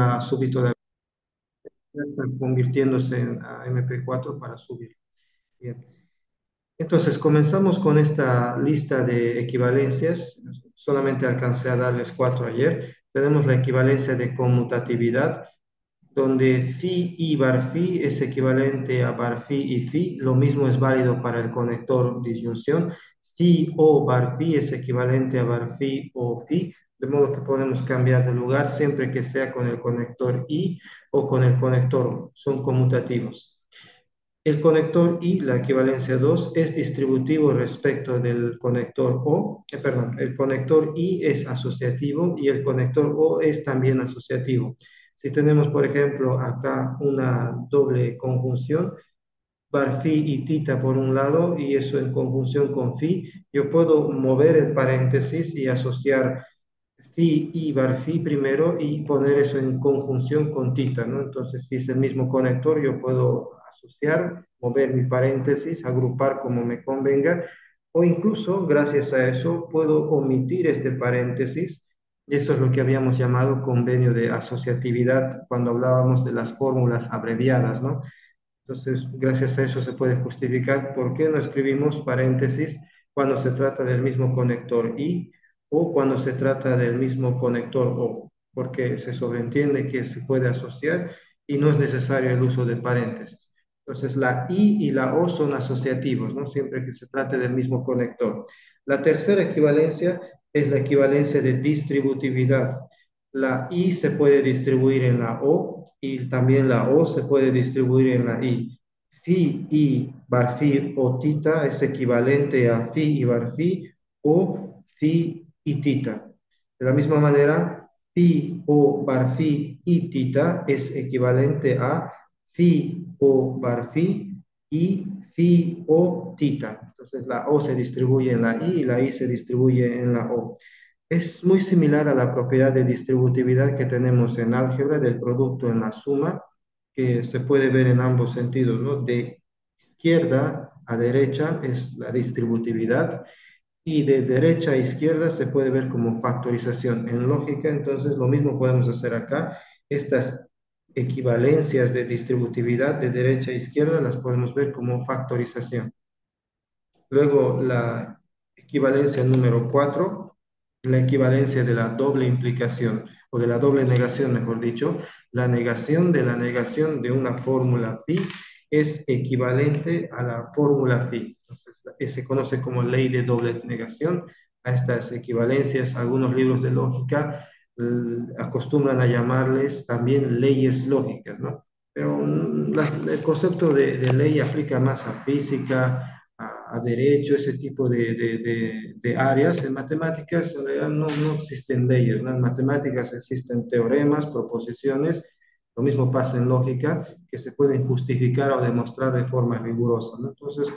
la subí todavía, ya está convirtiéndose en MP4 para subir. Bien. Entonces, comenzamos con esta lista de equivalencias. Solamente alcancé a darles cuatro ayer. Tenemos la equivalencia de conmutatividad, donde phi y bar phi es equivalente a bar phi y phi. Lo mismo es válido para el conector disyunción. Phi o bar phi es equivalente a bar phi o phi, de modo que podemos cambiar de lugar siempre que sea con el conector I o con el conector O. Son conmutativos. El conector I, la equivalencia 2, es distributivo respecto del conector O, perdón, el conector I es asociativo y el conector O es también asociativo. Si tenemos, por ejemplo, acá una doble conjunción, bar phi y tita por un lado y eso en conjunción con phi, yo puedo mover el paréntesis y asociar phi y bar phi primero y poner eso en conjunción con tita, ¿no? Entonces, si es el mismo conector, yo puedo asociar, mover mi paréntesis, agrupar como me convenga, o incluso, gracias a eso, puedo omitir este paréntesis. Y eso es lo que habíamos llamado convenio de asociatividad cuando hablábamos de las fórmulas abreviadas, ¿no? Entonces, gracias a eso se puede justificar por qué no escribimos paréntesis cuando se trata del mismo conector I o cuando se trata del mismo conector O, porque se sobreentiende que se puede asociar y no es necesario el uso de paréntesis. Entonces, la I y la O son asociativos, ¿no? Siempre que se trate del mismo conector. La tercera equivalencia es la equivalencia de distributividad. La I se puede distribuir en la O y también la O se puede distribuir en la I. Phi y bar phi o tita es equivalente a phi y bar phi o phi y tita. De la misma manera, phi o bar phi y tita es equivalente a phi o bar phi y phi o tita. Entonces la O se distribuye en la I y la I se distribuye en la O. Es muy similar a la propiedad de distributividad que tenemos en álgebra del producto en la suma, que se puede ver en ambos sentidos, ¿no? De izquierda a derecha es la distributividad y de derecha a izquierda se puede ver como factorización. En lógica, entonces, lo mismo podemos hacer acá. Estas equivalencias de distributividad de derecha a izquierda las podemos ver como factorización. Luego, la equivalencia número 4, la equivalencia de la doble implicación o de la doble negación, mejor dicho. La negación de una fórmula phi es equivalente a la fórmula phi. Entonces, se conoce como ley de doble negación. A estas equivalencias, algunos libros de lógica acostumbran a llamarles también leyes lógicas, ¿no? Pero el concepto de ley aplica más a física, a derecho, ese tipo de áreas. En matemáticas en realidad no existen leyes, ¿no? En matemáticas existen teoremas, proposiciones, lo mismo pasa en lógica, que se pueden justificar o demostrar de forma rigurosa, ¿no? Entonces,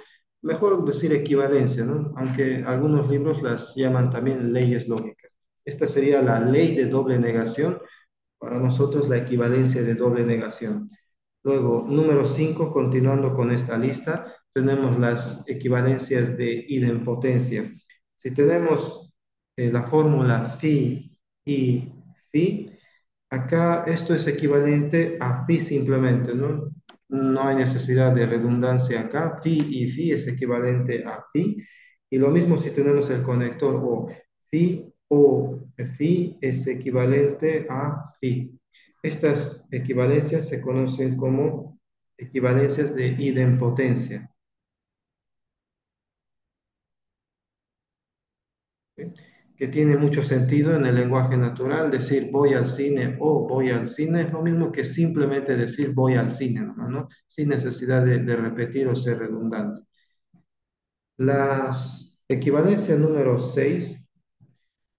mejor decir equivalencia, ¿no? Aunque algunos libros las llaman también leyes lógicas. Esta sería la ley de doble negación, para nosotros la equivalencia de doble negación. Luego, número 5, continuando con esta lista, tenemos las equivalencias de idempotencia. Si tenemos la fórmula phi y phi, acá esto es equivalente a phi simplemente, ¿no? No hay necesidad de redundancia acá. Phi y phi es equivalente a phi. Y lo mismo si tenemos el conector O. Phi o phi es equivalente a phi. Estas equivalencias se conocen como equivalencias de idempotencia. ¿Sí? Que tiene mucho sentido en el lenguaje natural. Decir voy al cine o voy al cine es lo mismo que simplemente decir voy al cine, ¿no? Sin necesidad de repetir o ser redundante. La equivalencia número 6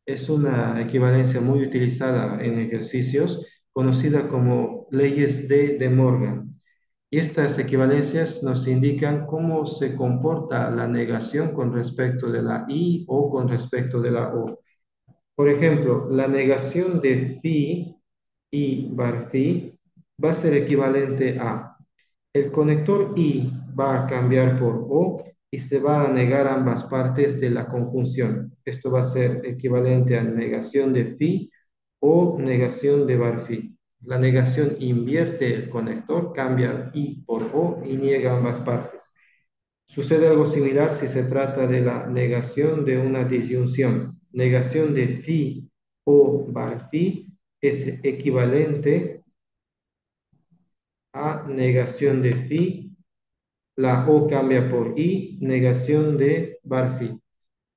es una equivalencia muy utilizada en ejercicios, conocida como leyes de Morgan. Y estas equivalencias nos indican cómo se comporta la negación con respecto de la I o con respecto de la O. Por ejemplo, la negación de phi y bar phi va a ser equivalente a el conector I va a cambiar por O y se va a negar ambas partes de la conjunción. Esto va a ser equivalente a negación de phi o negación de bar phi. La negación invierte el conector, cambia I por O y niega ambas partes. Sucede algo similar si se trata de la negación de una disyunción. Negación de phi o bar phi es equivalente a negación de phi, la O cambia por I, negación de bar phi.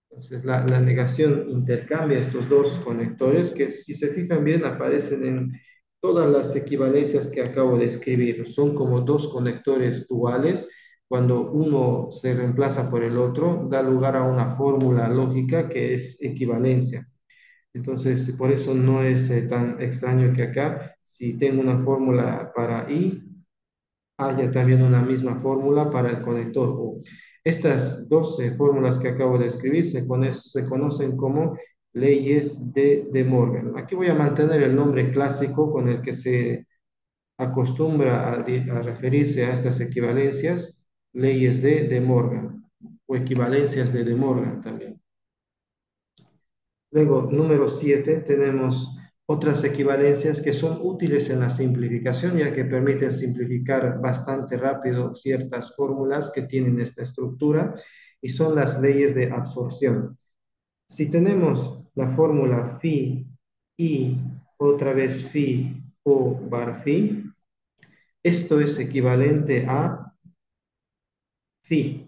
Entonces la negación intercambia estos dos conectores que si se fijan bien aparecen en todas las equivalencias que acabo de escribir. Son como dos conectores duales. Cuando uno se reemplaza por el otro, da lugar a una fórmula lógica que es equivalencia. Entonces, por eso no es tan extraño que acá, si tengo una fórmula para I, haya también una misma fórmula para el conector U. Estas 12 fórmulas que acabo de escribir se conocen como leyes de Morgan. Aquí voy a mantener el nombre clásico con el que se acostumbra a referirse a estas equivalencias, leyes de Morgan, o equivalencias de Morgan también. Luego, número 7, tenemos otras equivalencias que son útiles en la simplificación, ya que permiten simplificar bastante rápido ciertas fórmulas que tienen esta estructura, y son las leyes de absorción. Si tenemos la fórmula phi y otra vez phi o bar phi, esto es equivalente a phi.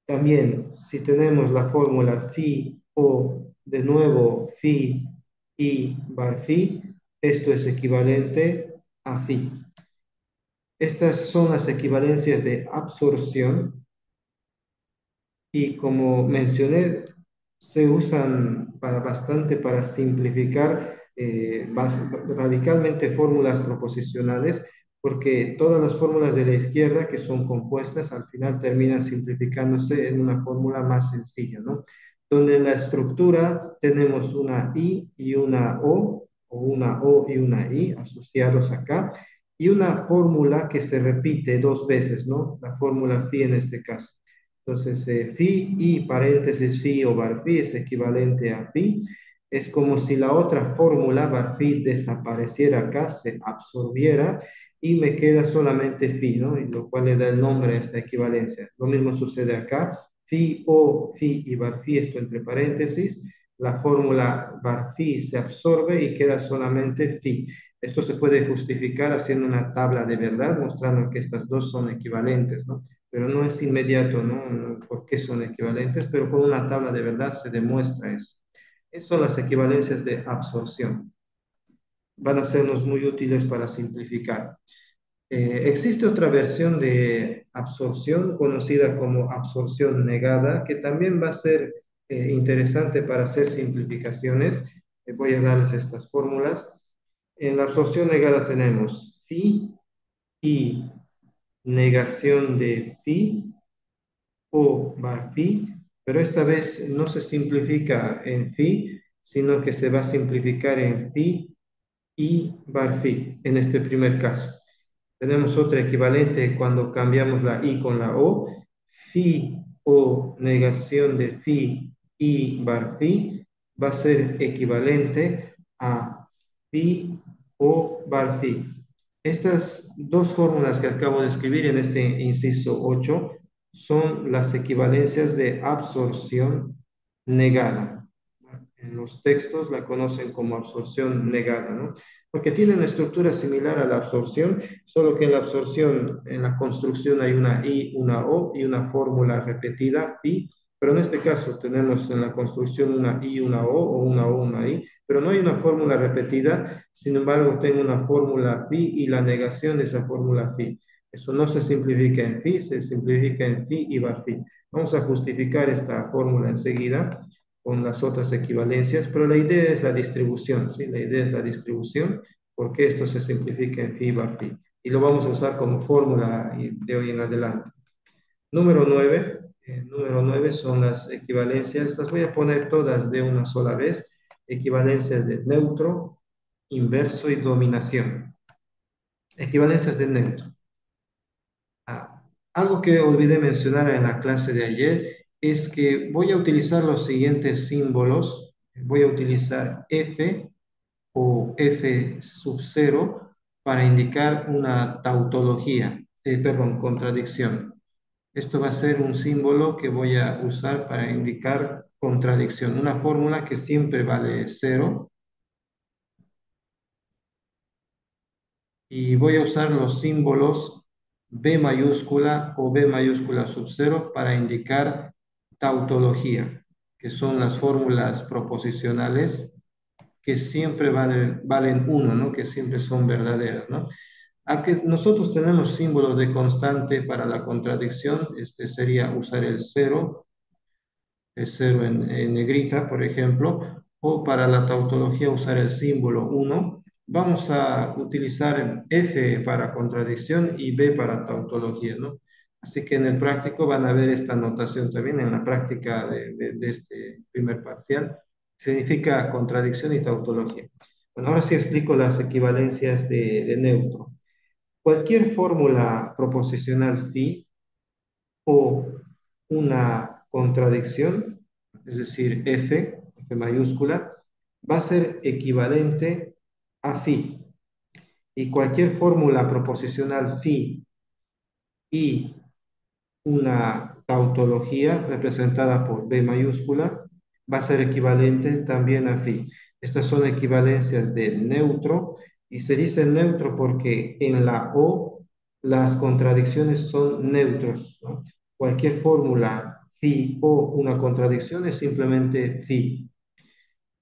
También, si tenemos la fórmula phi o de nuevo phi y bar phi, esto es equivalente a phi. Estas son las equivalencias de absorción y como mencioné, se usan bastante para simplificar radicalmente fórmulas proposicionales, porque todas las fórmulas de la izquierda que son compuestas al final terminan simplificándose en una fórmula más sencilla, ¿no? Donde en la estructura tenemos una I y una o una O y una I asociados acá, y una fórmula que se repite dos veces, ¿no? La fórmula phi en este caso. Entonces, phi y paréntesis phi o bar phi es equivalente a phi. Es como si la otra fórmula, bar phi, desapareciera acá, se absorbiera y me queda solamente phi, ¿no? Y lo cual le da el nombre a esta equivalencia. Lo mismo sucede acá. Phi o phi y bar phi, esto entre paréntesis. La fórmula bar phi se absorbe y queda solamente phi. Esto se puede justificar haciendo una tabla de verdad, mostrando que estas dos son equivalentes, ¿no? Pero no es inmediato, ¿no? ¿Por qué son equivalentes? Pero con una tabla de verdad se demuestra eso. Esas son las equivalencias de absorción. Van a sernos muy útiles para simplificar. Existe otra versión de absorción conocida como absorción negada, que también va a ser interesante para hacer simplificaciones. Voy a darles estas fórmulas. En la absorción negada tenemos phi y negación de phi o bar phi, pero esta vez no se simplifica en phi, sino que se va a simplificar en phi y bar phi en este primer caso. Tenemos otra equivalente cuando cambiamos la i con la o, phi o negación de phi y bar phi va a ser equivalente a phi o bar phi. Estas dos fórmulas que acabo de escribir en este inciso 8 son las equivalencias de absorción negada. En los textos la conocen como absorción negada, ¿no? Porque tienen una estructura similar a la absorción, solo que en la absorción, en la construcción hay una I, una O y una fórmula repetida, phi, pero en este caso tenemos en la construcción una I, una O una O, una I, pero no hay una fórmula repetida, sin embargo tengo una fórmula phi y la negación de esa fórmula phi. Eso no se simplifica en phi, se simplifica en phi y bar phi. Vamos a justificar esta fórmula enseguida con las otras equivalencias, pero la idea es la distribución, ¿sí? La idea es la distribución, porque esto se simplifica en phi bar phi. Y lo vamos a usar como fórmula de hoy en adelante. Número 9 son las equivalencias, las voy a poner todas de una sola vez, equivalencias de neutro, inverso y dominación. Equivalencias de neutro. Ah, algo que olvidé mencionar en la clase de ayer es que voy a utilizar los siguientes símbolos. Voy a utilizar F o F sub cero para indicar una tautología, perdón, contradicción. Esto va a ser un símbolo que voy a usar para indicar contradicción, una fórmula que siempre vale cero y voy a usar los símbolos B mayúscula o B mayúscula sub cero para indicar tautología, que son las fórmulas proposicionales que siempre valen uno, ¿no? Que siempre son verdaderas, ¿no? Aunque nosotros tenemos símbolos de constante para la contradicción, este sería usar el cero, el cero en negrita, por ejemplo, o para la tautología usar el símbolo uno. Vamos a utilizar F para contradicción y B para tautología, ¿no? Así que en el práctico van a ver esta notación también en la práctica de este primer parcial. Significa contradicción y tautología. Bueno, ahora sí explico las equivalencias de neutro. Cualquier fórmula proposicional phi o una contradicción, es decir, F mayúscula, va a ser equivalente a phi. Y cualquier fórmula proposicional phi y una tautología representada por B mayúscula va a ser equivalente también a phi. Estas son equivalencias de neutro y se dice neutro porque en la O las contradicciones son neutros, ¿no? Cualquier fórmula phi o una contradicción es simplemente phi.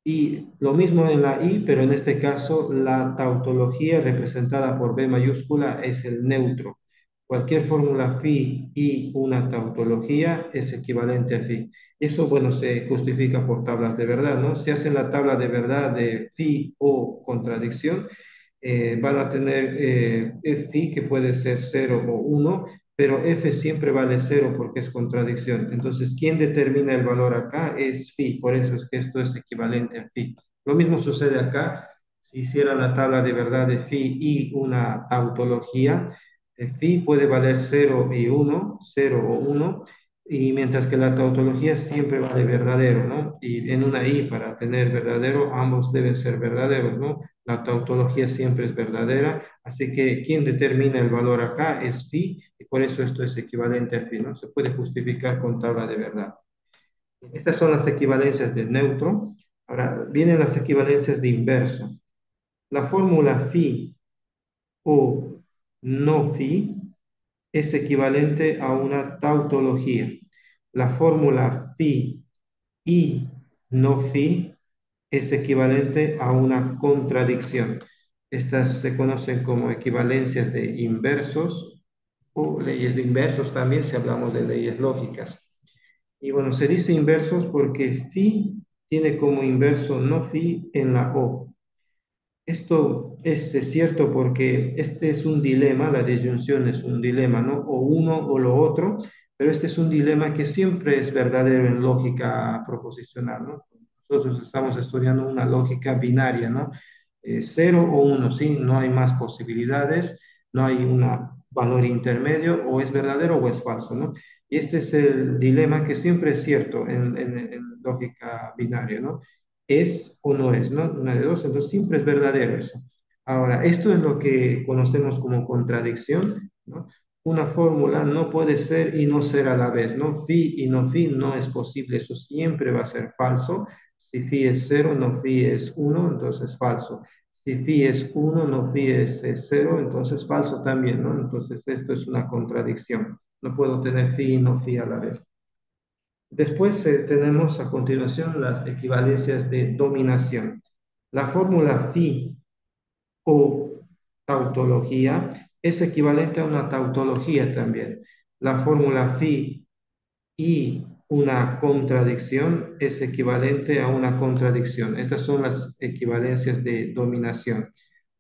Y lo mismo en la I, pero en este caso la tautología representada por B mayúscula es el neutro. Cualquier fórmula phi y una tautología es equivalente a phi. Eso, bueno, se justifica por tablas de verdad, ¿no? Si hacen la tabla de verdad de phi o contradicción, van a tener phi que puede ser cero o uno, pero f siempre vale cero porque es contradicción. Entonces, ¿quién determina el valor acá? Es phi, por eso es que esto es equivalente a phi. Lo mismo sucede acá, si hiciera la tabla de verdad de phi y una tautología, phi puede valer cero y uno, cero o uno, y mientras que la tautología siempre vale verdadero, ¿no? Y en una i, para tener verdadero, ambos deben ser verdaderos, ¿no? La tautología siempre es verdadera, así que quien determina el valor acá es phi, y por eso esto es equivalente a phi, ¿no? Se puede justificar con tabla de verdad. Estas son las equivalencias de neutro. Ahora vienen las equivalencias de inverso. La fórmula phi o no phi es equivalente a una tautología. La fórmula phi y no phi es equivalente a una contradicción. Estas se conocen como equivalencias de inversos o leyes de inversos también si hablamos de leyes lógicas. Y bueno, se dice inversos porque phi tiene como inverso no phi en la O. Esto es cierto porque este es un dilema, la disyunción es un dilema, ¿no? O uno o lo otro, pero este es un dilema que siempre es verdadero en lógica proposicional, ¿no? Nosotros estamos estudiando una lógica binaria, ¿no? Cero o uno, ¿sí? No hay más posibilidades, no hay un valor intermedio, o es verdadero o es falso, ¿no? Y este es el dilema que siempre es cierto en lógica binaria, ¿no? Es o no es, ¿no? Una de dos, entonces siempre es verdadero eso. Ahora, esto es lo que conocemos como contradicción, ¿no? Una fórmula no puede ser y no ser a la vez, ¿no? Phi y no phi no es posible, eso siempre va a ser falso. Si phi es cero, no phi es uno, entonces falso. Si phi es uno, no phi es cero, entonces falso también, ¿no? Entonces esto es una contradicción. No puedo tener phi y no phi a la vez. Después tenemos a continuación las equivalencias de dominación. La fórmula phi o tautología es equivalente a una tautología también. La fórmula phi y una contradicción es equivalente a una contradicción. Estas son las equivalencias de dominación.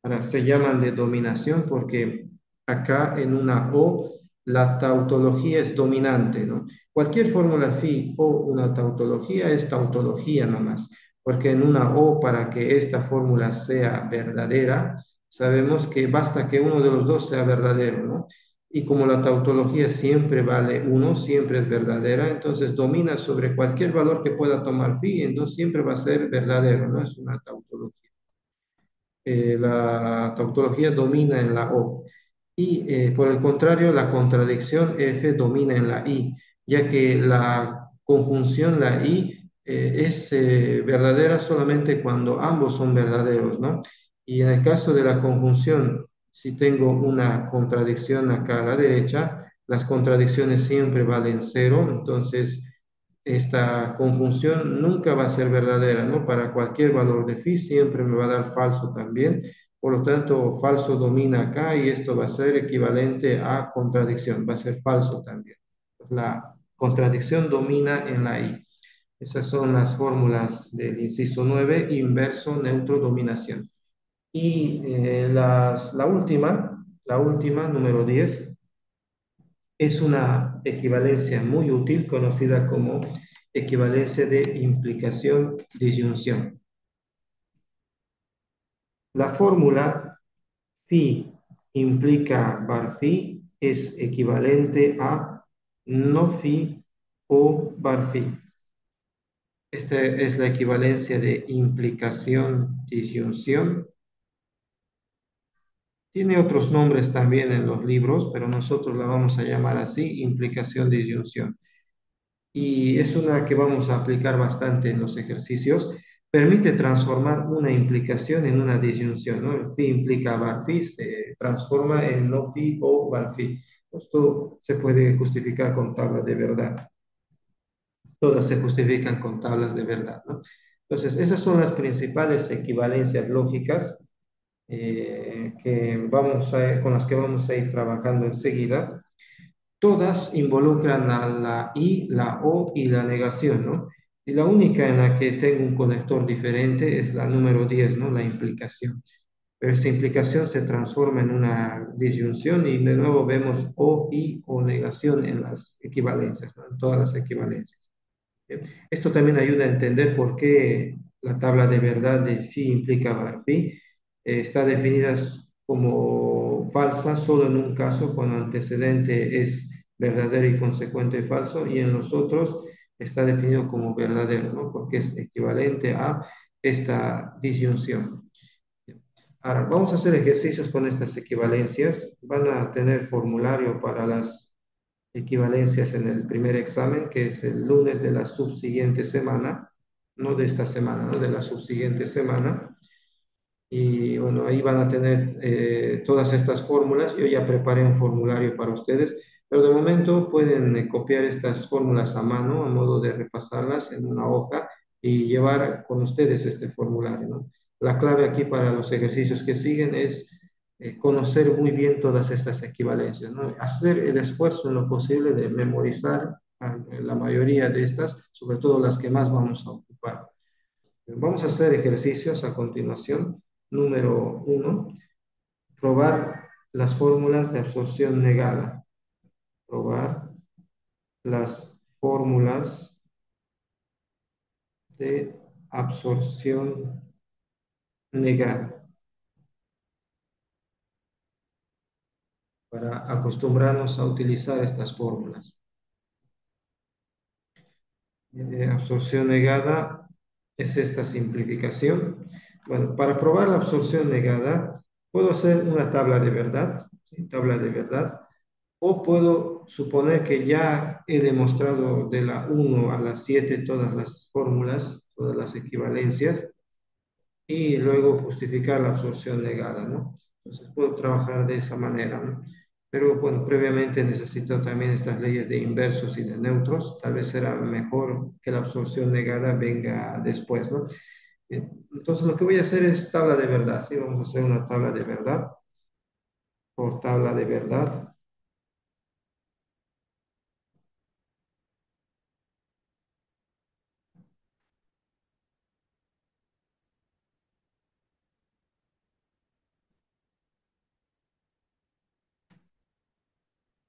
Ahora, se llaman de dominación porque acá en una O la tautología es dominante, ¿no? Cualquier fórmula phi o una tautología es tautología nomás, porque en una O para que esta fórmula sea verdadera, sabemos que basta que uno de los dos sea verdadero, ¿no? Y como la tautología siempre vale uno, siempre es verdadera, entonces domina sobre cualquier valor que pueda tomar phi, entonces siempre va a ser verdadero, no es una tautología. la tautología domina en la O. Y por el contrario, la contradicción F domina en la I, ya que la conjunción la I es verdadera solamente cuando ambos son verdaderos, ¿no? Y en el caso de la conjunción, si tengo una contradicción acá a la derecha, las contradicciones siempre valen cero, entonces esta conjunción nunca va a ser verdadera, ¿no? Para cualquier valor de phi siempre me va a dar falso también. Por lo tanto, falso domina acá y esto va a ser equivalente a contradicción, va a ser falso también. La contradicción domina en la I. Esas son las fórmulas del inciso 9: inverso, neutro, dominación. Y la última, número 10, es una equivalencia muy útil conocida como equivalencia de implicación-disyunción. La fórmula phi implica bar phi es equivalente a no phi o bar phi. Esta es la equivalencia de implicación-disyunción. Tiene otros nombres también en los libros, pero nosotros la vamos a llamar así, implicación-disyunción. Y es una que vamos a aplicar bastante en los ejercicios. Permite transformar una implicación en una disyunción, ¿no? El phi implica bar phi, se transforma en no phi o bar phi. Esto se puede justificar con tablas de verdad. Todas se justifican con tablas de verdad, ¿no? Entonces, esas son las principales equivalencias lógicas con las que vamos a ir trabajando enseguida. Todas involucran a la I, la O y la negación, ¿no? Y la única en la que tengo un conector diferente es la número 10, ¿no? La implicación. Pero esta implicación se transforma en una disyunción y de nuevo vemos O, I o negación en las equivalencias, ¿no? En todas las equivalencias. Bien. Esto también ayuda a entender por qué la tabla de verdad de phi implica bar phi está definida como falsa solo en un caso cuando antecedente es verdadero y consecuente falso y en los otros está definido como verdadero, ¿no? Porque es equivalente a esta disyunción. Ahora, vamos a hacer ejercicios con estas equivalencias. Van a tener formulario para las equivalencias en el primer examen, que es el lunes de la subsiguiente semana, no de esta semana, ¿no? De la subsiguiente semana. Y bueno, ahí van a tener todas estas fórmulas. Yo ya preparé un formulario para ustedes, pero de momento pueden copiar estas fórmulas a mano, a modo de repasarlas en una hoja y llevar con ustedes este formulario, ¿no? La clave aquí para los ejercicios que siguen es conocer muy bien todas estas equivalencias, ¿no? Hacer el esfuerzo en lo posible de memorizar la mayoría de estas, sobre todo las que más vamos a ocupar. Vamos a hacer ejercicios a continuación. Número uno, probar las fórmulas de absorción negada. Probar las fórmulas de absorción negada para acostumbrarnos a utilizar estas fórmulas. Absorción negada es esta simplificación. Bueno, para probar la absorción negada, puedo hacer una tabla de verdad, ¿sí? Tabla de verdad. O puedo suponer que ya he demostrado de la 1 a la 7 todas las fórmulas, todas las equivalencias, y luego justificar la absorción negada, ¿no? Entonces puedo trabajar de esa manera, ¿no? Pero bueno, previamente necesito también estas leyes de inversos y de neutros. Tal vez será mejor que la absorción negada venga después, ¿no? Bien, entonces lo que voy a hacer es tabla de verdad, ¿sí? Vamos a hacer una tabla de verdad por tabla de verdad.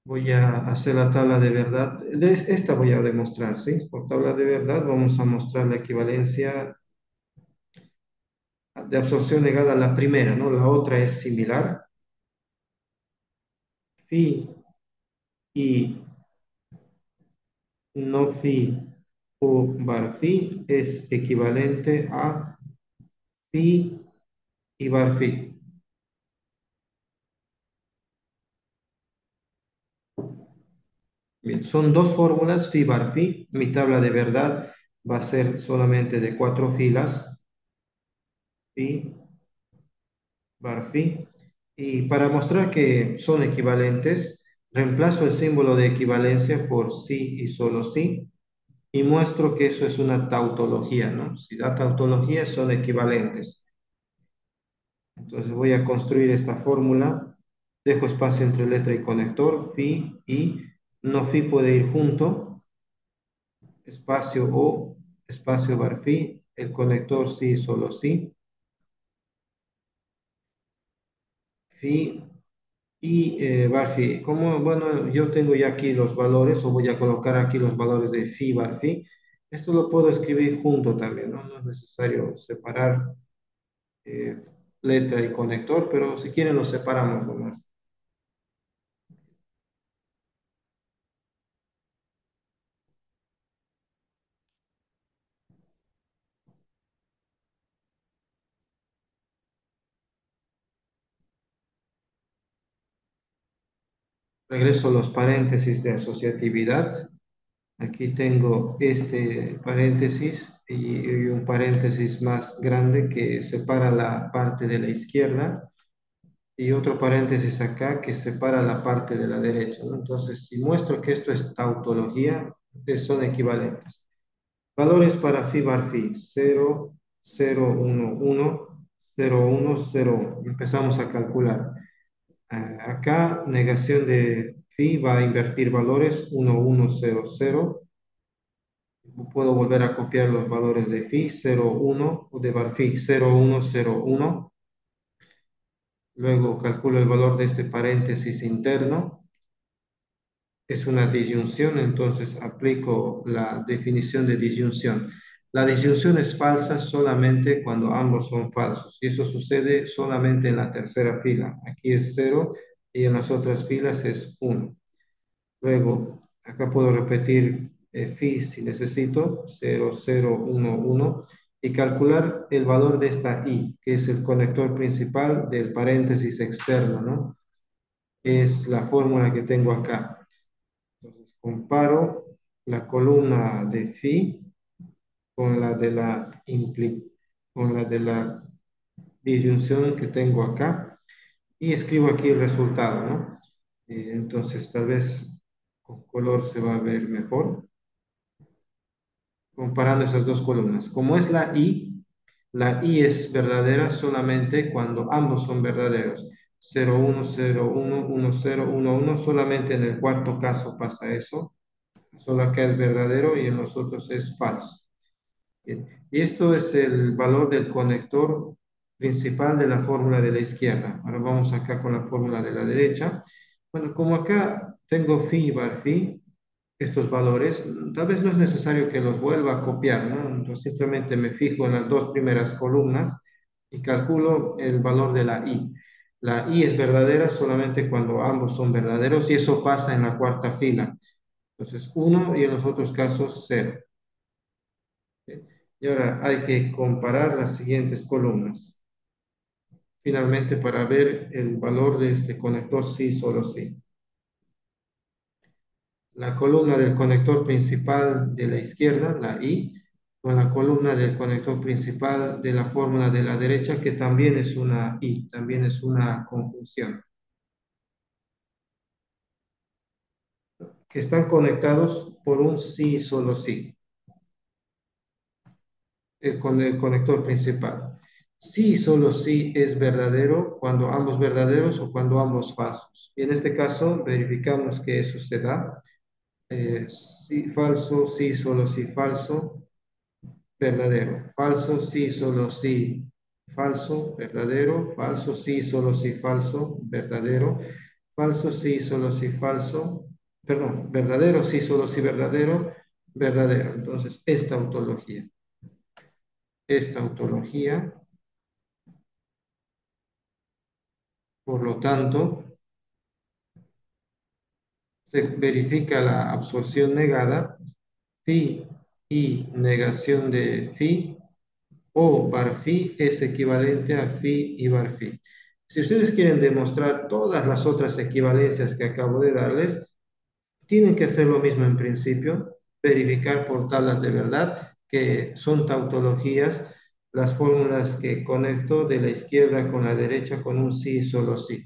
Voy a hacer la tabla de verdad. Esta voy a demostrar, ¿sí? Por tabla de verdad vamos a mostrar la equivalencia de absorción negada a la primera, ¿no? La otra es similar. Phi y no phi o bar phi es equivalente a phi y bar phi. Bien, son dos fórmulas, phi bar phi. Mi tabla de verdad va a ser solamente de cuatro filas, phi bar phi. Y para mostrar que son equivalentes, reemplazo el símbolo de equivalencia por sí y solo sí y muestro que eso es una tautología, ¿no? Si da tautología son equivalentes. Entonces voy a construir esta fórmula, dejo espacio entre letra y conector, phi y no phi puede ir junto, espacio o espacio bar phi, el conector sí, solo sí, phi y bar phi. Como, bueno, yo tengo ya aquí los valores, o voy a colocar aquí los valores de phi bar phi, esto lo puedo escribir junto también, ¿no? No es necesario separar eh, letra y conector, pero si quieren los separamos nomás. Regreso a los paréntesis de asociatividad. Aquí tengo este paréntesis y un paréntesis más grande que separa la parte de la izquierda y otro paréntesis acá que separa la parte de la derecha, ¿no? Entonces, si muestro que esto es tautología, son equivalentes. Valores para phi bar phi, 0, 0, 1, 1, 0, 1, 0. Empezamos a calcular. Acá, negación de phi va a invertir valores 1, 1, 0, 0. Puedo volver a copiar los valores de phi, 0, 1, o de bar phi, 0, 1, 0, 1. Luego calculo el valor de este paréntesis interno. Es una disyunción, entonces aplico la definición de disyunción. La disyunción es falsa solamente cuando ambos son falsos, y eso sucede solamente en la tercera fila. Aquí es 0 y en las otras filas es 1. Luego, acá puedo repetir phi si necesito, 0, 0, 1, 1, y calcular el valor de esta i, que es el conector principal del paréntesis externo, ¿no? Es la fórmula que tengo acá. Entonces, comparo la columna de phi con la de con la de la disyunción que tengo acá y escribo aquí el resultado, ¿no? Entonces, tal vez con color se va a ver mejor comparando esas dos columnas. Como es la I es verdadera solamente cuando ambos son verdaderos. 0, 1, 0, 1, 1, 0, 1, 1, solamente en el cuarto caso pasa eso. Solo acá es verdadero y en los otros es falso. Bien. Y esto es el valor del conector principal de la fórmula de la izquierda. Ahora vamos acá con la fórmula de la derecha. Bueno, como acá tengo phi y bar phi, estos valores, tal vez no es necesario que los vuelva a copiar, ¿no? Entonces simplemente me fijo en las dos primeras columnas y calculo el valor de la i. La i es verdadera solamente cuando ambos son verdaderos y eso pasa en la cuarta fila. Entonces, uno y en los otros casos cero. Y ahora hay que comparar las siguientes columnas. Finalmente, para ver el valor de este conector sí, solo sí. La columna del conector principal de la izquierda, la I, con la columna del conector principal de la fórmula de la derecha, que también es una I, también es una conjunción, que están conectados por un sí, solo sí. Con el conector principal. Sí, solo sí es verdadero cuando ambos verdaderos o cuando ambos falsos. Y en este caso verificamos que eso se da. Sí, falso, sí, solo sí, falso, verdadero. Falso, sí, solo sí, falso, verdadero. Falso, sí, solo sí, falso, verdadero. Falso, sí, solo sí, falso. Perdón, verdadero, sí, solo sí, verdadero, verdadero. Entonces, esta ontología, por lo tanto, se verifica la absorción negada, phi y negación de phi, O bar phi es equivalente a phi y bar phi. Si ustedes quieren demostrar todas las otras equivalencias que acabo de darles, tienen que hacer lo mismo en principio, verificar por tablas de verdad, que son tautologías, las fórmulas que conecto de la izquierda con la derecha con un sí y solo sí.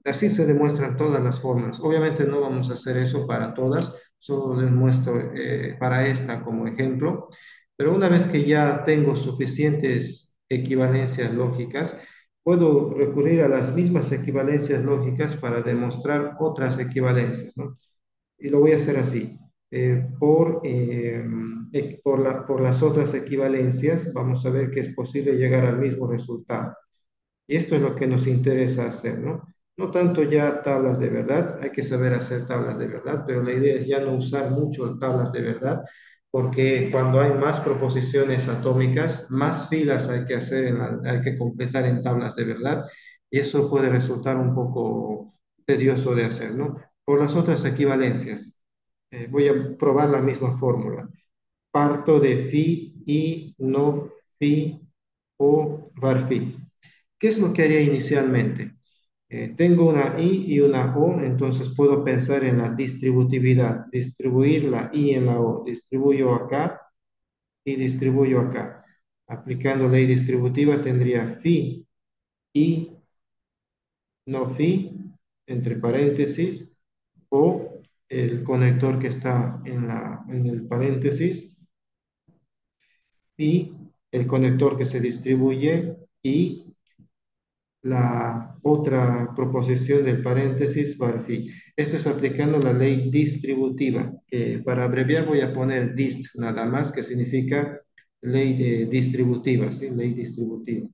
Así se demuestran todas las formas. Obviamente no vamos a hacer eso para todas, solo les muestro para esta como ejemplo, pero una vez que ya tengo suficientes equivalencias lógicas, puedo recurrir a las mismas equivalencias lógicas para demostrar otras equivalencias, ¿no? Y lo voy a hacer así. Por las otras equivalencias, vamos a ver que es posible llegar al mismo resultado. Y esto es lo que nos interesa hacer, ¿no? No tanto ya tablas de verdad, hay que saber hacer tablas de verdad, pero la idea es ya no usar mucho tablas de verdad, porque cuando hay más proposiciones atómicas, más filas hay que hacer, hay que completar en tablas de verdad, y eso puede resultar un poco tedioso de hacer, ¿no? Por las otras equivalencias, voy a probar la misma fórmula. Parto de phi y no phi o var phi. ¿Qué es lo que haría inicialmente? Tengo una i y una o, entonces puedo pensar en la distributividad, distribuir la i en la o, distribuyo acá y distribuyo acá. Aplicando ley distributiva tendría phi i no phi, entre paréntesis, o el conector que está en el paréntesis, y el conector que se distribuye y la otra proposición del paréntesis var phi. Esto es aplicando la ley distributiva, que para abreviar voy a poner dist nada más, que significa ley distributiva, ¿sí? Ley distributiva.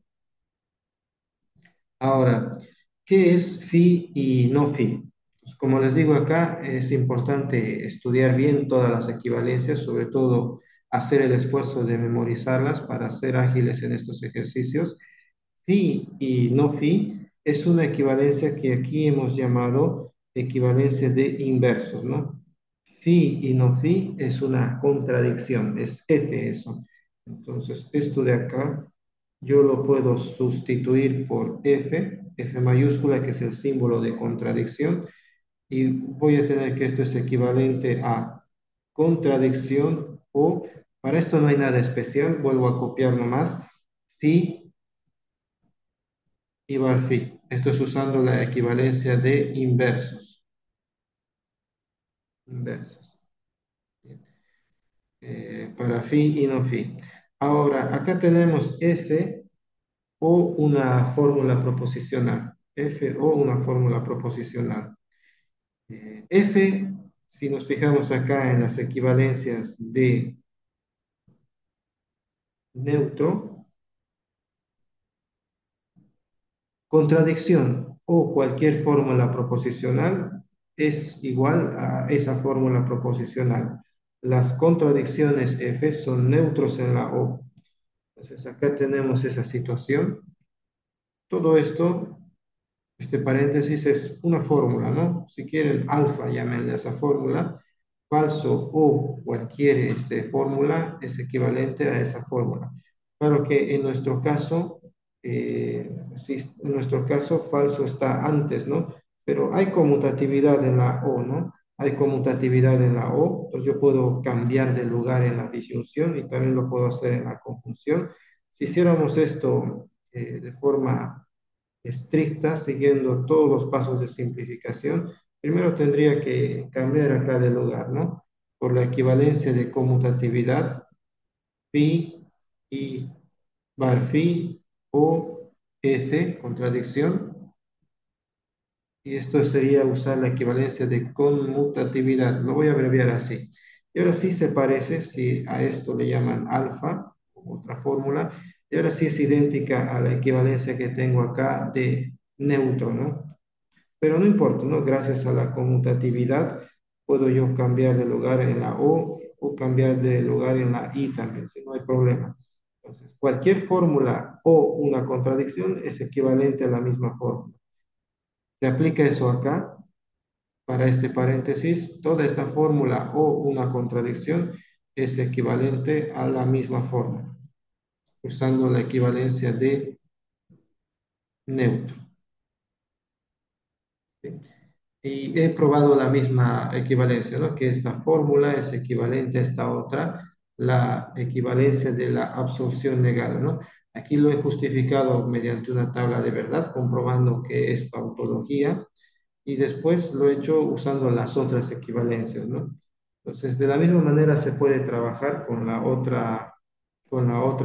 Ahora, ¿qué es phi y no phi? Pues, como les digo acá, es importante estudiar bien todas las equivalencias, sobre todo hacer el esfuerzo de memorizarlas para ser ágiles en estos ejercicios. Phi y no phi es una equivalencia que aquí hemos llamado equivalencia de inversos, ¿no? Phi y no phi es una contradicción, es F eso. Entonces, esto de acá yo lo puedo sustituir por F mayúscula, que es el símbolo de contradicción, y voy a tener que esto es equivalente a contradicción o, para esto no hay nada especial, vuelvo a copiar nomás, phi y bar phi. Esto es usando la equivalencia de inversos. Inversos. Para phi y no phi. Ahora, acá tenemos F o una fórmula proposicional. F o una fórmula proposicional. F, si nos fijamos acá en las equivalencias de neutro, contradicción o cualquier fórmula proposicional es igual a esa fórmula proposicional. Las contradicciones F son neutros en la O. Entonces acá tenemos esa situación. Todo esto, este paréntesis es una fórmula, ¿no? Si quieren alfa, llámenle a esa fórmula. Falso o cualquier fórmula es equivalente a esa fórmula. Claro que en nuestro caso, sí, en nuestro caso falso está antes, ¿no? Pero hay conmutatividad en la O, ¿no? Hay conmutatividad en la O, entonces yo puedo cambiar de lugar en la disyunción y también lo puedo hacer en la conjunción. Si hiciéramos esto de forma estricta, siguiendo todos los pasos de simplificación, primero tendría que cambiar acá de lugar, ¿no? Por la equivalencia de conmutatividad, phi y bar phi o f, contradicción, y esto sería usar la equivalencia de conmutatividad. Lo voy a abreviar así. Y ahora sí se parece, si a esto le llaman alfa, otra fórmula, y ahora sí es idéntica a la equivalencia que tengo acá de neutro, ¿no? Pero no importa, ¿no? Gracias a la conmutatividad puedo yo cambiar de lugar en la o cambiar de lugar en la I también, si no hay problema. Entonces, cualquier fórmula o una contradicción es equivalente a la misma fórmula. Se aplica eso acá, para este paréntesis, toda esta fórmula o una contradicción es equivalente a la misma fórmula. usando la equivalencia de neutro. ¿Sí? Y he probado la misma equivalencia, ¿no? Que esta fórmula es equivalente a esta otra, la equivalencia de la absorción negada, ¿no? Aquí lo he justificado mediante una tabla de verdad, comprobando que es tautología, y después lo he hecho usando las otras equivalencias, ¿no? Entonces, de la misma manera se puede trabajar con la otra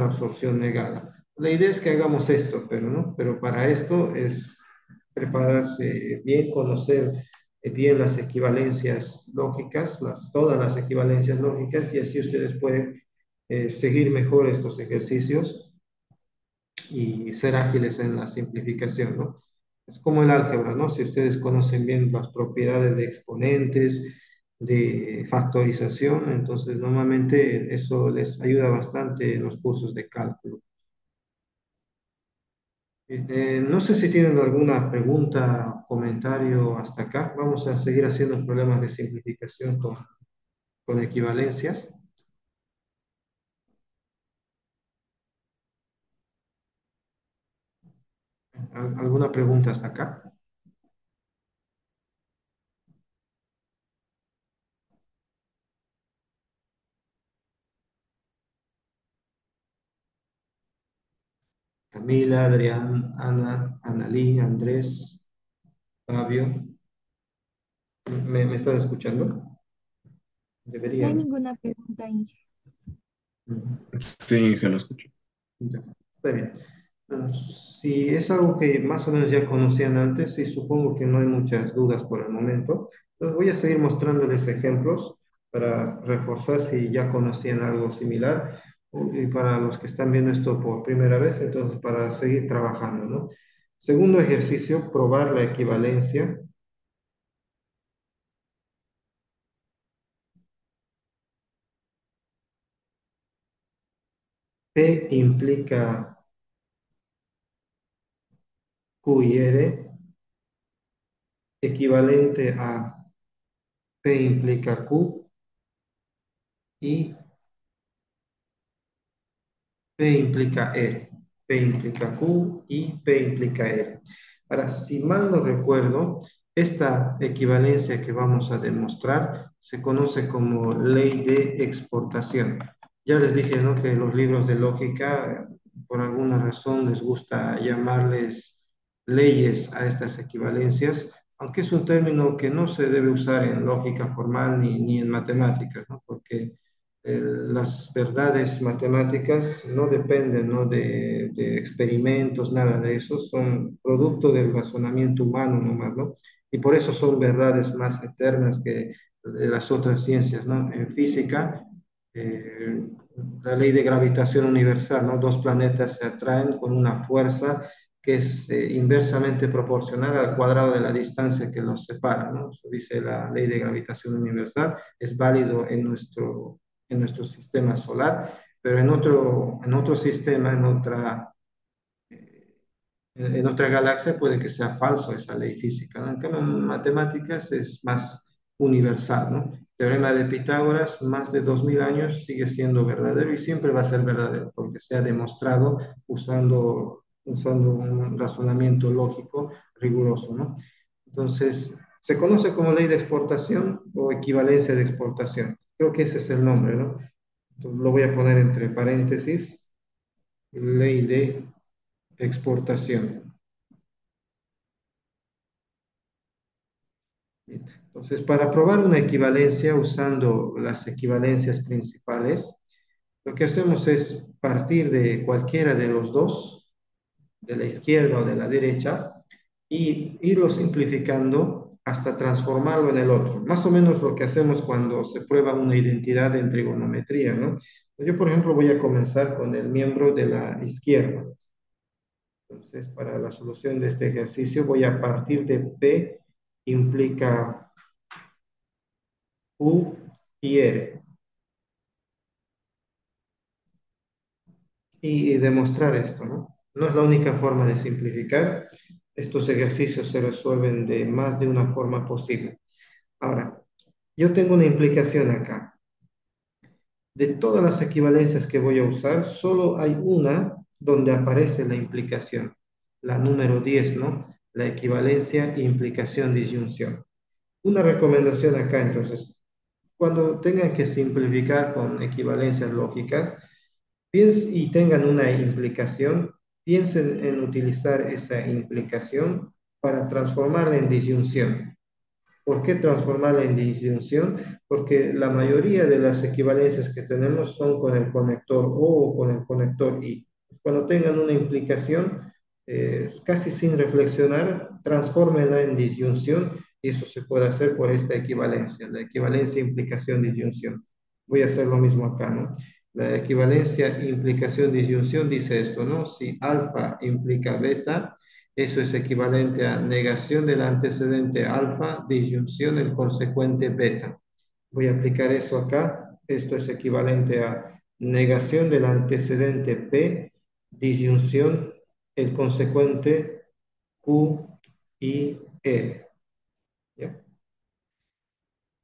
absorción negada. La idea es que hagamos esto, pero, ¿no? Pero para esto es prepararse bien, conocer bien las equivalencias lógicas, todas las equivalencias lógicas, y así ustedes pueden seguir mejor estos ejercicios y ser ágiles en la simplificación, ¿no? Es como el álgebra, ¿no? Si ustedes conocen bien las propiedades de exponentes, de factorización, entonces normalmente eso les ayuda bastante en los cursos de cálculo. No sé si tienen alguna pregunta, comentario hasta acá. Vamos a seguir haciendo problemas de simplificación con equivalencias. ¿Alguna pregunta hasta acá? Camila, Adrián, Ana, Analí, Andrés, Fabio. ¿Me están escuchando? No hay Deberían. ninguna pregunta, Inge. Ujú. Sí, que lo escucho. Ya, está bien. Bueno, si es algo que más o menos ya conocían antes, sí, supongo que no hay muchas dudas por el momento. Entonces voy a seguir mostrándoles ejemplos para reforzar si ya conocían algo similar y para los que están viendo esto por primera vez, entonces para seguir trabajando, ¿no? Segundo ejercicio, probar la equivalencia. P implica Q y R, equivalente a P implica Q y P implica R, P implica Q y P implica R. Ahora, si mal no recuerdo, esta equivalencia que vamos a demostrar se conoce como ley de exportación. Ya les dije, ¿no? Que los libros de lógica, por alguna razón, les gusta llamarles leyes a estas equivalencias, aunque es un término que no se debe usar en lógica formal ni en matemáticas, ¿no? Porque las verdades matemáticas no dependen, ¿no? de experimentos, nada de eso, son producto del razonamiento humano nomás, ¿no? Y por eso son verdades más eternas que de las otras ciencias, ¿no? En física, eh, la ley de gravitación universal, ¿no? Dos planetas se atraen con una fuerza que es inversamente proporcional al cuadrado de la distancia que los separa, ¿no? Eso dice la ley de gravitación universal, es válido en nuestro sistema solar, pero en otro sistema, en otra galaxia puede que sea falso esa ley física, ¿no? En cambio, en matemáticas es más universal, ¿no? Teorema de Pitágoras, más de 2000 años sigue siendo verdadero y siempre va a ser verdadero, porque se ha demostrado usando un razonamiento lógico riguroso, ¿no? Entonces, se conoce como ley de exportación o equivalencia de exportación. Creo que ese es el nombre, ¿no? Entonces, lo voy a poner entre paréntesis, ley de exportación. Entonces, para probar una equivalencia usando las equivalencias principales, lo que hacemos es partir de cualquiera de los dos, de la izquierda o de la derecha, y irlo simplificando hasta transformarlo en el otro. Más o menos lo que hacemos cuando se prueba una identidad en trigonometría, ¿no? Yo, por ejemplo, voy a comenzar con el miembro de la izquierda. Entonces, para la solución de este ejercicio, voy a partir de P implica U y R y demostrar esto, ¿no? No es la única forma de simplificar. Estos ejercicios se resuelven de más de una forma posible. Ahora, yo tengo una implicación acá. De todas las equivalencias que voy a usar, solo hay una donde aparece la implicación, la número 10, ¿no? La equivalencia, implicación, disyunción. Una recomendación acá, entonces, cuando tengan que simplificar con equivalencias lógicas, y tengan una implicación, piensen en utilizar esa implicación para transformarla en disyunción. ¿Por qué transformarla en disyunción? Porque la mayoría de las equivalencias que tenemos son con el conector O con el conector I. Cuando tengan una implicación, casi sin reflexionar, transfórmenla en disyunción y eso se puede hacer por esta equivalencia, la equivalencia implicación-disyunción. Voy a hacer lo mismo acá, ¿no? La equivalencia implicación-disyunción dice esto, ¿no? Si alfa implica beta, eso es equivalente a negación del antecedente alfa, disyunción el consecuente beta. Voy a aplicar eso acá. Esto es equivalente a negación del antecedente P, disyunción el consecuente Q y R. ¿Ya?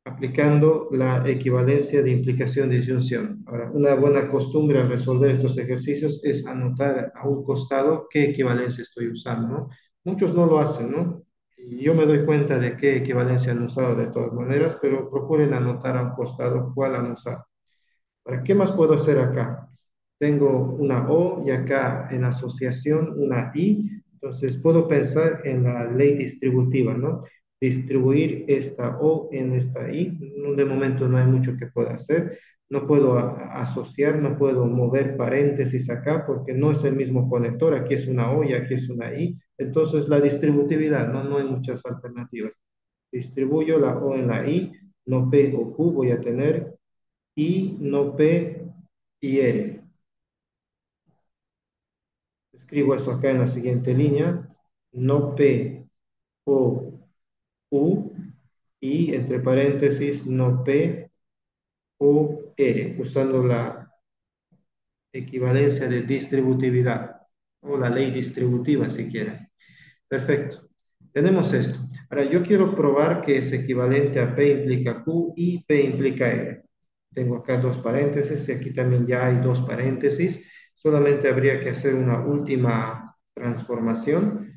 Aplicando la equivalencia de implicación-disyunción. Ahora, una buena costumbre al resolver estos ejercicios es anotar a un costado qué equivalencia estoy usando, ¿no? Muchos no lo hacen, ¿no? Y yo me doy cuenta de qué equivalencia han usado de todas maneras, pero procuren anotar a un costado cuál han usado. ¿Para qué más puedo hacer acá? Tengo una O y acá en asociación una I, entonces puedo pensar en la ley distributiva, ¿no? Distribuir esta O en esta I, de momento no hay mucho que pueda hacer, no puedo asociar, no puedo mover paréntesis acá porque no es el mismo conector, aquí es una O y aquí es una I, entonces la distributividad, ¿no? No hay muchas alternativas. Distribuyo la O en la I, no P o Q voy a tener I, no P y R. Escribo eso acá en la siguiente línea, no P o U y entre paréntesis no P o R, usando la equivalencia de distributividad o la ley distributiva si quieren. Perfecto. Tenemos esto. Ahora yo quiero probar que es equivalente a P implica Q y P implica R. Tengo acá dos paréntesis y aquí también ya hay dos paréntesis. Solamente habría que hacer una última transformación.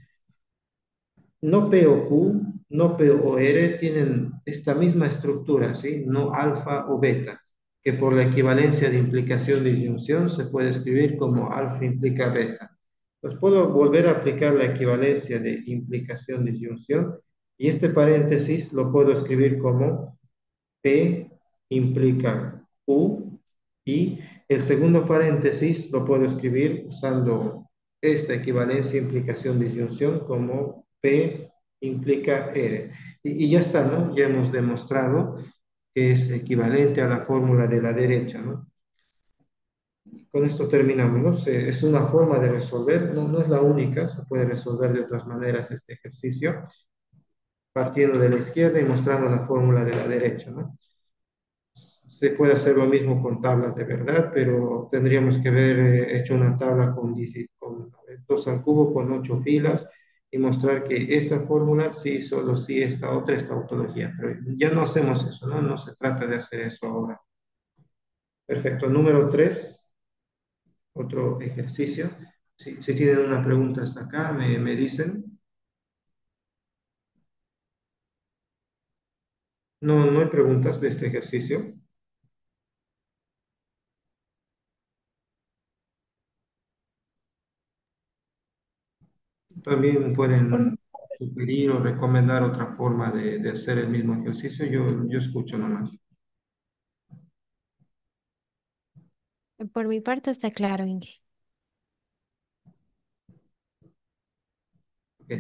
No P o Q, no P o R tienen esta misma estructura, ¿sí? No alfa o beta, que por la equivalencia de implicación-disyunción se puede escribir como alfa implica beta. Pues puedo volver a aplicar la equivalencia de implicación-disyunción y este paréntesis lo puedo escribir como P implica Q y el segundo paréntesis lo puedo escribir usando esta equivalencia implicación-disyunción como P implica R. Y ya está, ¿no? Ya hemos demostrado que es equivalente a la fórmula de la derecha, ¿no? Con esto terminamos, ¿no? Es una forma de resolver, no, no es la única, se puede resolver de otras maneras este ejercicio, partiendo de la izquierda y mostrando la fórmula de la derecha, ¿no? Se puede hacer lo mismo con tablas de verdad, pero tendríamos que haber hecho una tabla con 2 al cubo con 8 filas y mostrar que esta fórmula sí, solo sí, esta otra, esta autología. Pero ya no hacemos eso, ¿no? No se trata de hacer eso ahora. Perfecto. Número 3, otro ejercicio. Si tienen una pregunta hasta acá, me dicen. No, no hay preguntas de este ejercicio. También Por, pueden sugerir o recomendar otra forma de hacer el mismo ejercicio. Yo escucho nomás. por mi parte está claro, Inge. Ok.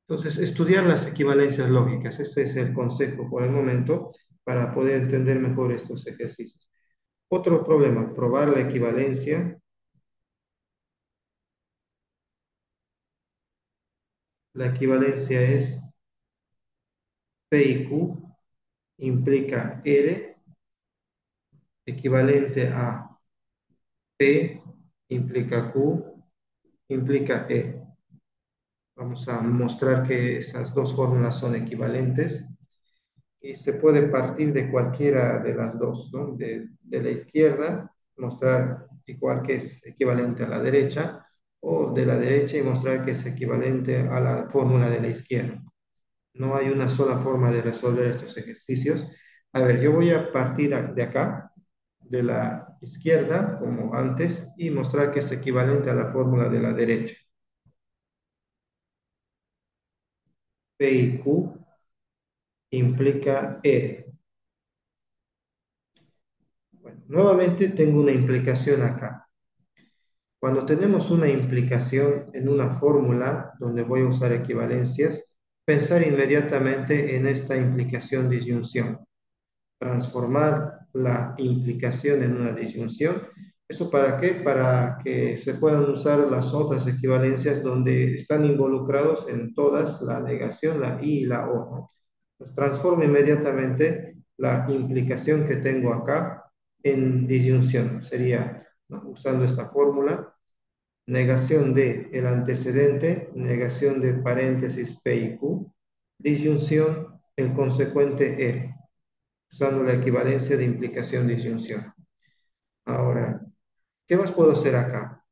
Entonces, estudiar las equivalencias lógicas. Ese es el consejo por el momento para poder entender mejor estos ejercicios. Otro problema, probar la equivalencia. La equivalencia es P y Q implica R, equivalente a P implica Q implica E. Vamos a mostrar que esas dos fórmulas son equivalentes. y se puede partir de cualquiera de las dos, ¿no? De la izquierda, mostrar igual que es equivalente a la derecha, o de la derecha y mostrar que es equivalente a la fórmula de la izquierda. No hay una sola forma de resolver estos ejercicios. A ver, yo voy a partir de acá, de la izquierda, como antes, y mostrar que es equivalente a la fórmula de la derecha. P y Q implica R. Bueno, nuevamente tengo una implicación acá. Cuando tenemos una implicación en una fórmula donde voy a usar equivalencias, pensar inmediatamente en esta implicación disyunción. Transformar la implicación en una disyunción. ¿Eso para qué? Para que se puedan usar las otras equivalencias donde están involucrados en todas la negación, la i y la o, ¿no? Pues transformo inmediatamente la implicación que tengo acá en disyunción. Sería, ¿no? Usando esta fórmula, negación de el antecedente, negación de paréntesis P y Q, disyunción el consecuente R, usando la equivalencia de implicación-disyunción. Ahora, ¿qué más puedo hacer acá?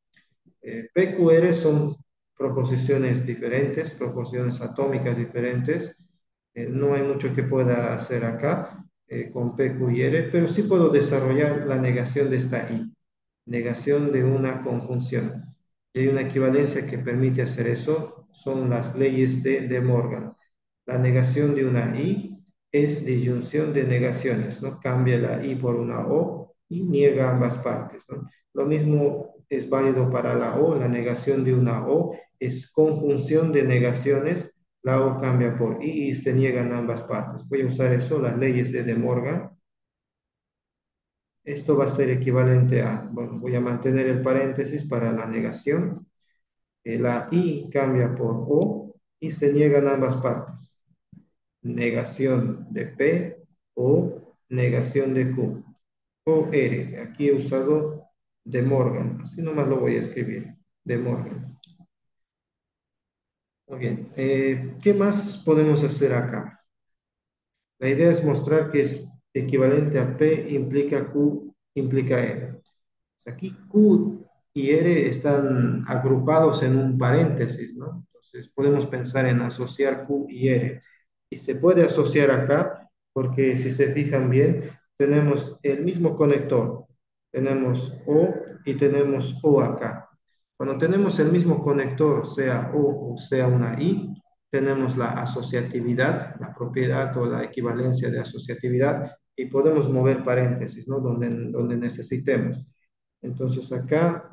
PQR son proposiciones diferentes, proposiciones atómicas diferentes. No hay mucho que pueda hacer acá con PQ y R, pero sí puedo desarrollar la negación de esta I, negación de una conjunción. Y hay una equivalencia que permite hacer eso, son las leyes de Morgan. La negación de una I es disyunción de negaciones, ¿no? Cambia la I por una O y niega ambas partes, ¿no? Lo mismo es válido para la O, la negación de una O es conjunción de negaciones, la O cambia por I y se niegan ambas partes. Voy a usar eso, las leyes de Morgan. Esto va a ser equivalente a, bueno, voy a mantener el paréntesis para la negación. La I cambia por O y se niegan ambas partes. Negación de P o negación de Q. O R, aquí he usado de Morgan, así nomás lo voy a escribir, de Morgan. Muy bien, ¿qué más podemos hacer acá? La idea es mostrar que es equivalente a P implica Q implica R. Aquí Q y R están agrupados en un paréntesis, ¿no? Entonces podemos pensar en asociar Q y R. Y se puede asociar acá porque si se fijan bien, tenemos el mismo conector. Tenemos O y tenemos O acá. Cuando tenemos el mismo conector, sea O o sea una I, tenemos la asociatividad, la propiedad o la equivalencia de asociatividad y podemos mover paréntesis, ¿no? Donde necesitemos. Entonces acá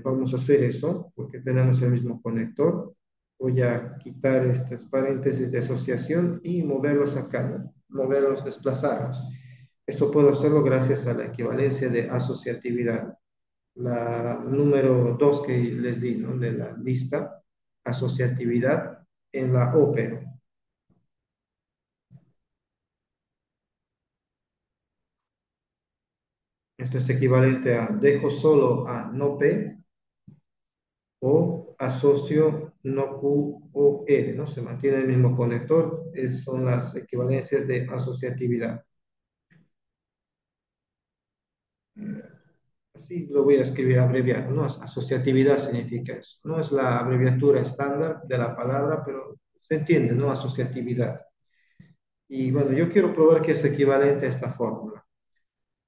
vamos a hacer eso porque tenemos el mismo conector. Voy a quitar estos paréntesis de asociación y moverlos acá, ¿no? Moverlos, desplazarlos. Eso puedo hacerlo gracias a la equivalencia de asociatividad. La número 2 que les di, ¿no? De la lista, asociatividad en la ópera. Esto es equivalente a dejo solo a no P o asocio no Q o R, ¿no? Se mantiene el mismo conector, son las equivalencias de asociatividad. Eh, Así lo voy a escribir abreviado, ¿no? Asociatividad significa eso. No es la abreviatura estándar de la palabra, pero se entiende, ¿no? Asociatividad. Y bueno, yo quiero probar que es equivalente a esta fórmula.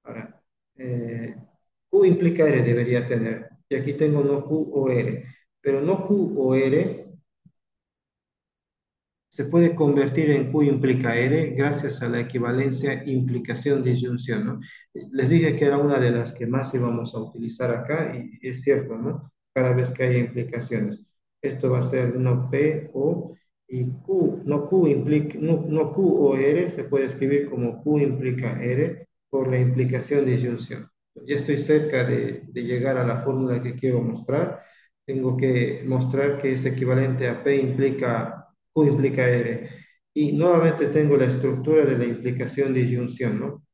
Ahora, eh, Q implica R debería tener. Y aquí tengo no Q o R. Pero no Q o R se puede convertir en Q implica R gracias a la equivalencia implicación-disyunción, ¿no? Les dije que era una de las que más íbamos a utilizar acá y es cierto, ¿no? Cada vez que haya implicaciones. Esto va a ser no P o y Q, no Q implica, no Q o R se puede escribir como Q implica R por la implicación-disyunción. Ya estoy cerca de llegar a la fórmula que quiero mostrar. Tengo que mostrar que es equivalente a P implica Q implica R. Y nuevamente tengo la estructura de la implicación disyunción, ¿no?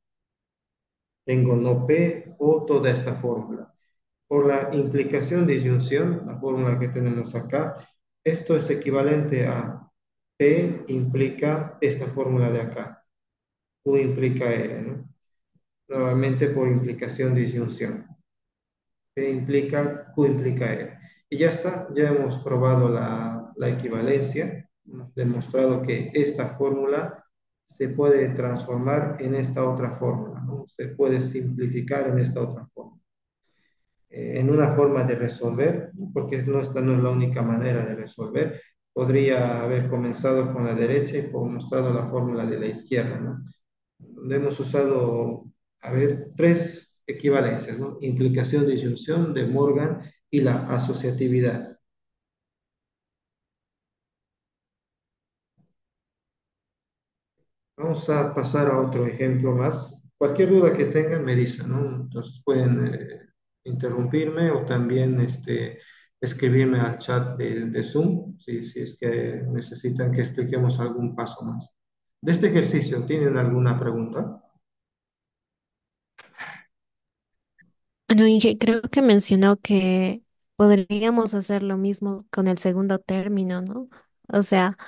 Tengo no P o toda esta fórmula. Por la implicación disyunción, la fórmula que tenemos acá, esto es equivalente a P implica esta fórmula de acá. Q implica R, ¿no? Nuevamente por implicación disyunción. P implica, Q implica R. Y ya está, ya hemos probado la equivalencia, hemos demostrado que esta fórmula se puede transformar en esta otra fórmula, ¿no? Se puede simplificar en esta otra fórmula. En una forma de resolver, ¿no? Porque no, esta no es la única manera de resolver. Podría haber comenzado con la derecha y mostrado la fórmula de la izquierda, ¿no? Donde hemos usado, a ver, tres equivalencias, ¿no? Implicación, disyunción de Morgan y la asociatividad. Vamos a pasar a otro ejemplo más. Cualquier duda que tengan me dicen, ¿no? Entonces pueden interrumpirme o también escribirme al chat de Zoom si es que necesitan que expliquemos algún paso más. De este ejercicio, ¿tienen alguna pregunta? Bueno, Inge, creo que mencionó que podríamos hacer lo mismo con el segundo término, ¿no? O sea,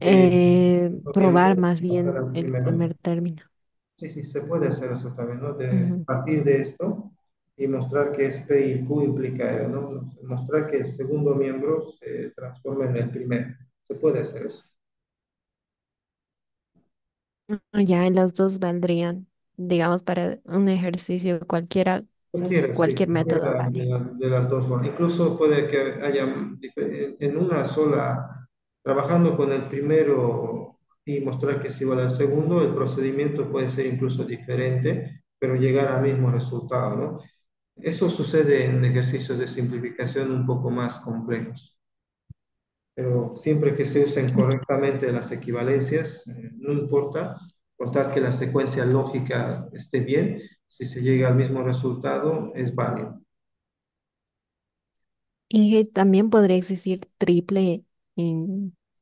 Eh, probar Noviembre, más pasar bien al el primero. primer término. Sí, sí, se puede hacer eso también, ¿no? De Ujú. partir de esto y mostrar que es P y Q implica R, ¿no? Mostrar que el segundo miembro se transforma en el primero. Se puede hacer eso. Ya en los dos valdrían, digamos, para un ejercicio cualquiera, Cualquiera, sí, cualquier método cualquiera vale. de las dos formas. Incluso puede que haya en una sola, trabajando con el primero y mostrar que es igual al segundo, el procedimiento puede ser incluso diferente, pero llegar al mismo resultado, ¿no? Eso sucede en ejercicios de simplificación un poco más complejos, pero siempre que se usen correctamente las equivalencias, no importa, contar que la secuencia lógica esté bien, si se llega al mismo resultado, es válido. Y también podría existir triple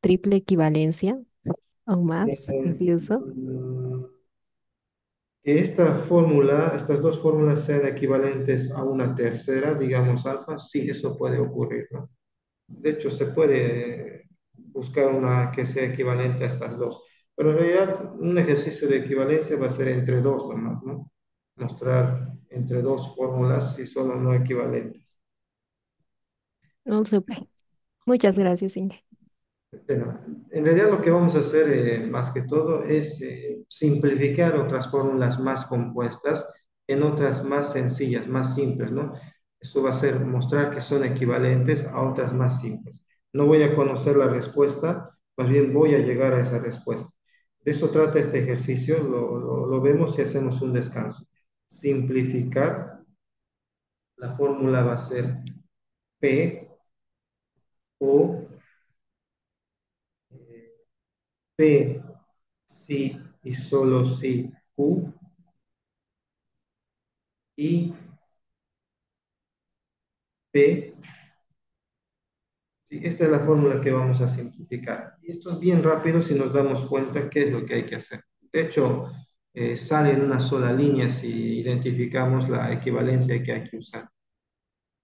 equivalencia o más, incluso. Mm, que esta fórmula, estas dos fórmulas sean equivalentes a una tercera, digamos alfa, sí, eso puede ocurrir, ¿no? De hecho, se puede buscar una que sea equivalente a estas dos. Pero en realidad, un ejercicio de equivalencia va a ser entre dos nomás, ¿no? Mostrar entre dos fórmulas si son no equivalentes. Oh, súper. Muchas gracias, Inge. Bueno, en realidad lo que vamos a hacer más que todo es simplificar otras fórmulas más compuestas en otras más sencillas, más simples, ¿no? Eso va a ser mostrar que son equivalentes a otras más simples. No voy a conocer la respuesta, más bien voy a llegar a esa respuesta. De eso trata este ejercicio, lo vemos y hacemos un descanso. Simplificar, la fórmula va a ser P o eh, P si y solo si Q y P. Sí, esta es la fórmula que vamos a simplificar. Y esto es bien rápido si nos damos cuenta qué es lo que hay que hacer. De hecho, sale en una sola línea si identificamos la equivalencia que hay que usar.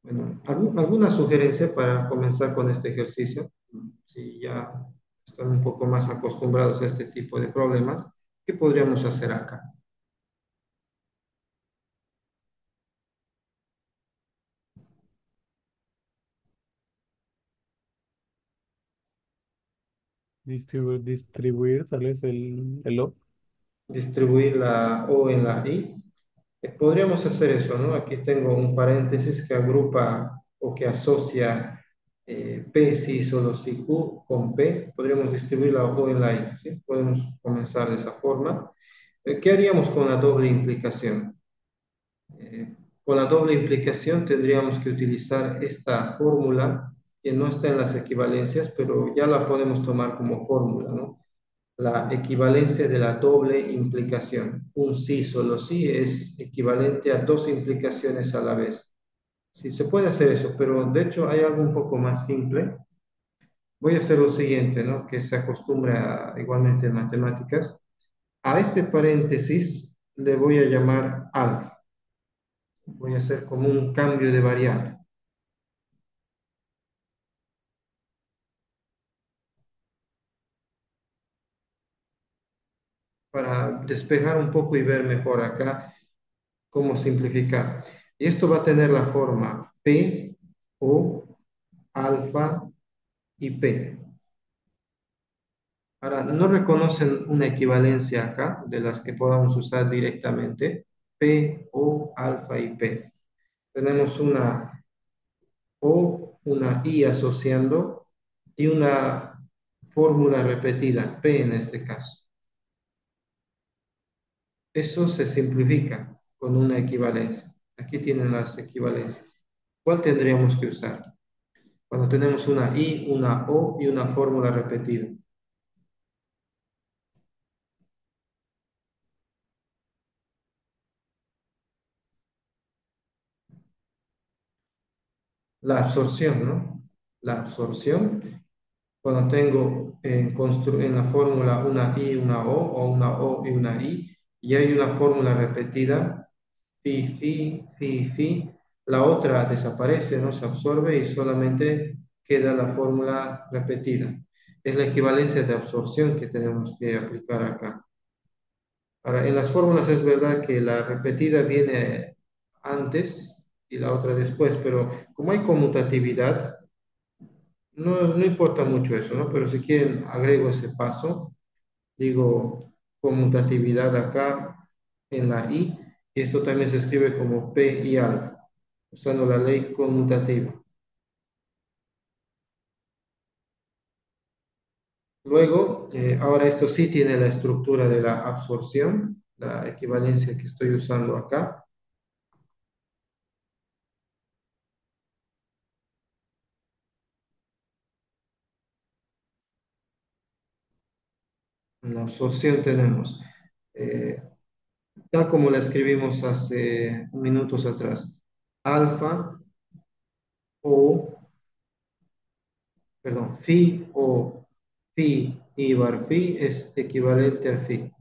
Bueno, ¿alguna sugerencia para comenzar con este ejercicio? Si ya están un poco más acostumbrados a este tipo de problemas, ¿qué podríamos hacer acá? Distribuir, tal vez el O. Distribuir la O en la I. Podríamos hacer eso, ¿no? Aquí tengo un paréntesis que agrupa o que asocia P si solo si Q con P. Podríamos distribuir la O en la I, ¿sí? Podemos comenzar de esa forma. ¿Qué haríamos con la doble implicación? Con la doble implicación tendríamos que utilizar esta fórmula que no está en las equivalencias, pero ya la podemos tomar como fórmula, ¿no? La equivalencia de la doble implicación. Un sí solo sí es equivalente a dos implicaciones a la vez. Sí, se puede hacer eso, pero de hecho hay algo un poco más simple. Voy a hacer lo siguiente, ¿no? Que se acostumbra igualmente en matemáticas. A este paréntesis le voy a llamar alfa. Voy a hacer como un cambio de variable. para despejar un poco y ver mejor acá cómo simplificar. Y esto va a tener la forma P, O, alfa y P. Ahora, no reconocen una equivalencia acá de las que podamos usar directamente. P, O, alfa y P. Tenemos una O, una I asociando y una fórmula repetida, P en este caso. Eso se simplifica con una equivalencia. Aquí tienen las equivalencias. ¿Cuál tendríamos que usar? Cuando tenemos una I, una O y una fórmula repetida. La absorción, ¿no? La absorción, cuando tengo en la fórmula una I, una o una O y una I, y hay una fórmula repetida, fi, fi, fi, fi, la otra desaparece, no se absorbe y solamente queda la fórmula repetida. Es la equivalencia de absorción que tenemos que aplicar acá. Ahora, en las fórmulas es verdad que la repetida viene antes y la otra después, pero como hay conmutatividad, no importa mucho eso, ¿no? Pero si quieren, agrego ese paso, digo conmutatividad acá en la I, y esto también se escribe como P y alfa, usando la ley conmutativa. Luego, ahora esto sí tiene la estructura de la absorción, la equivalencia que estoy usando acá. En la absorción tenemos, eh, tal como la escribimos hace minutos atrás, alfa o, perdón, phi o phi y bar phi es equivalente a phi.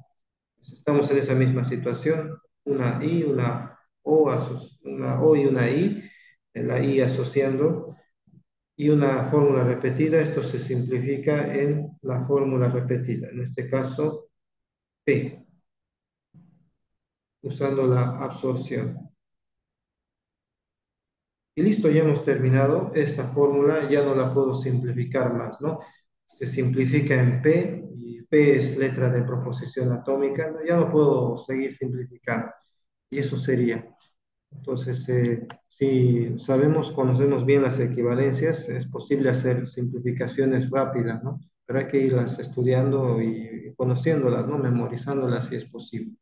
Estamos en esa misma situación, una I, una O y una I, la I asociando, y una fórmula repetida, esto se simplifica en la fórmula repetida, en este caso P, usando la absorción. Y listo, ya hemos terminado. Esta fórmula ya no la puedo simplificar más, ¿no? Se simplifica en P, y P es letra de proposición atómica, ¿no? Ya no puedo seguir simplificando. Y eso sería. Entonces, si sabemos, conocemos bien las equivalencias, es posible hacer simplificaciones rápidas, ¿no? Pero hay que irlas estudiando y conociéndolas, ¿no? Memorizándolas si es posible.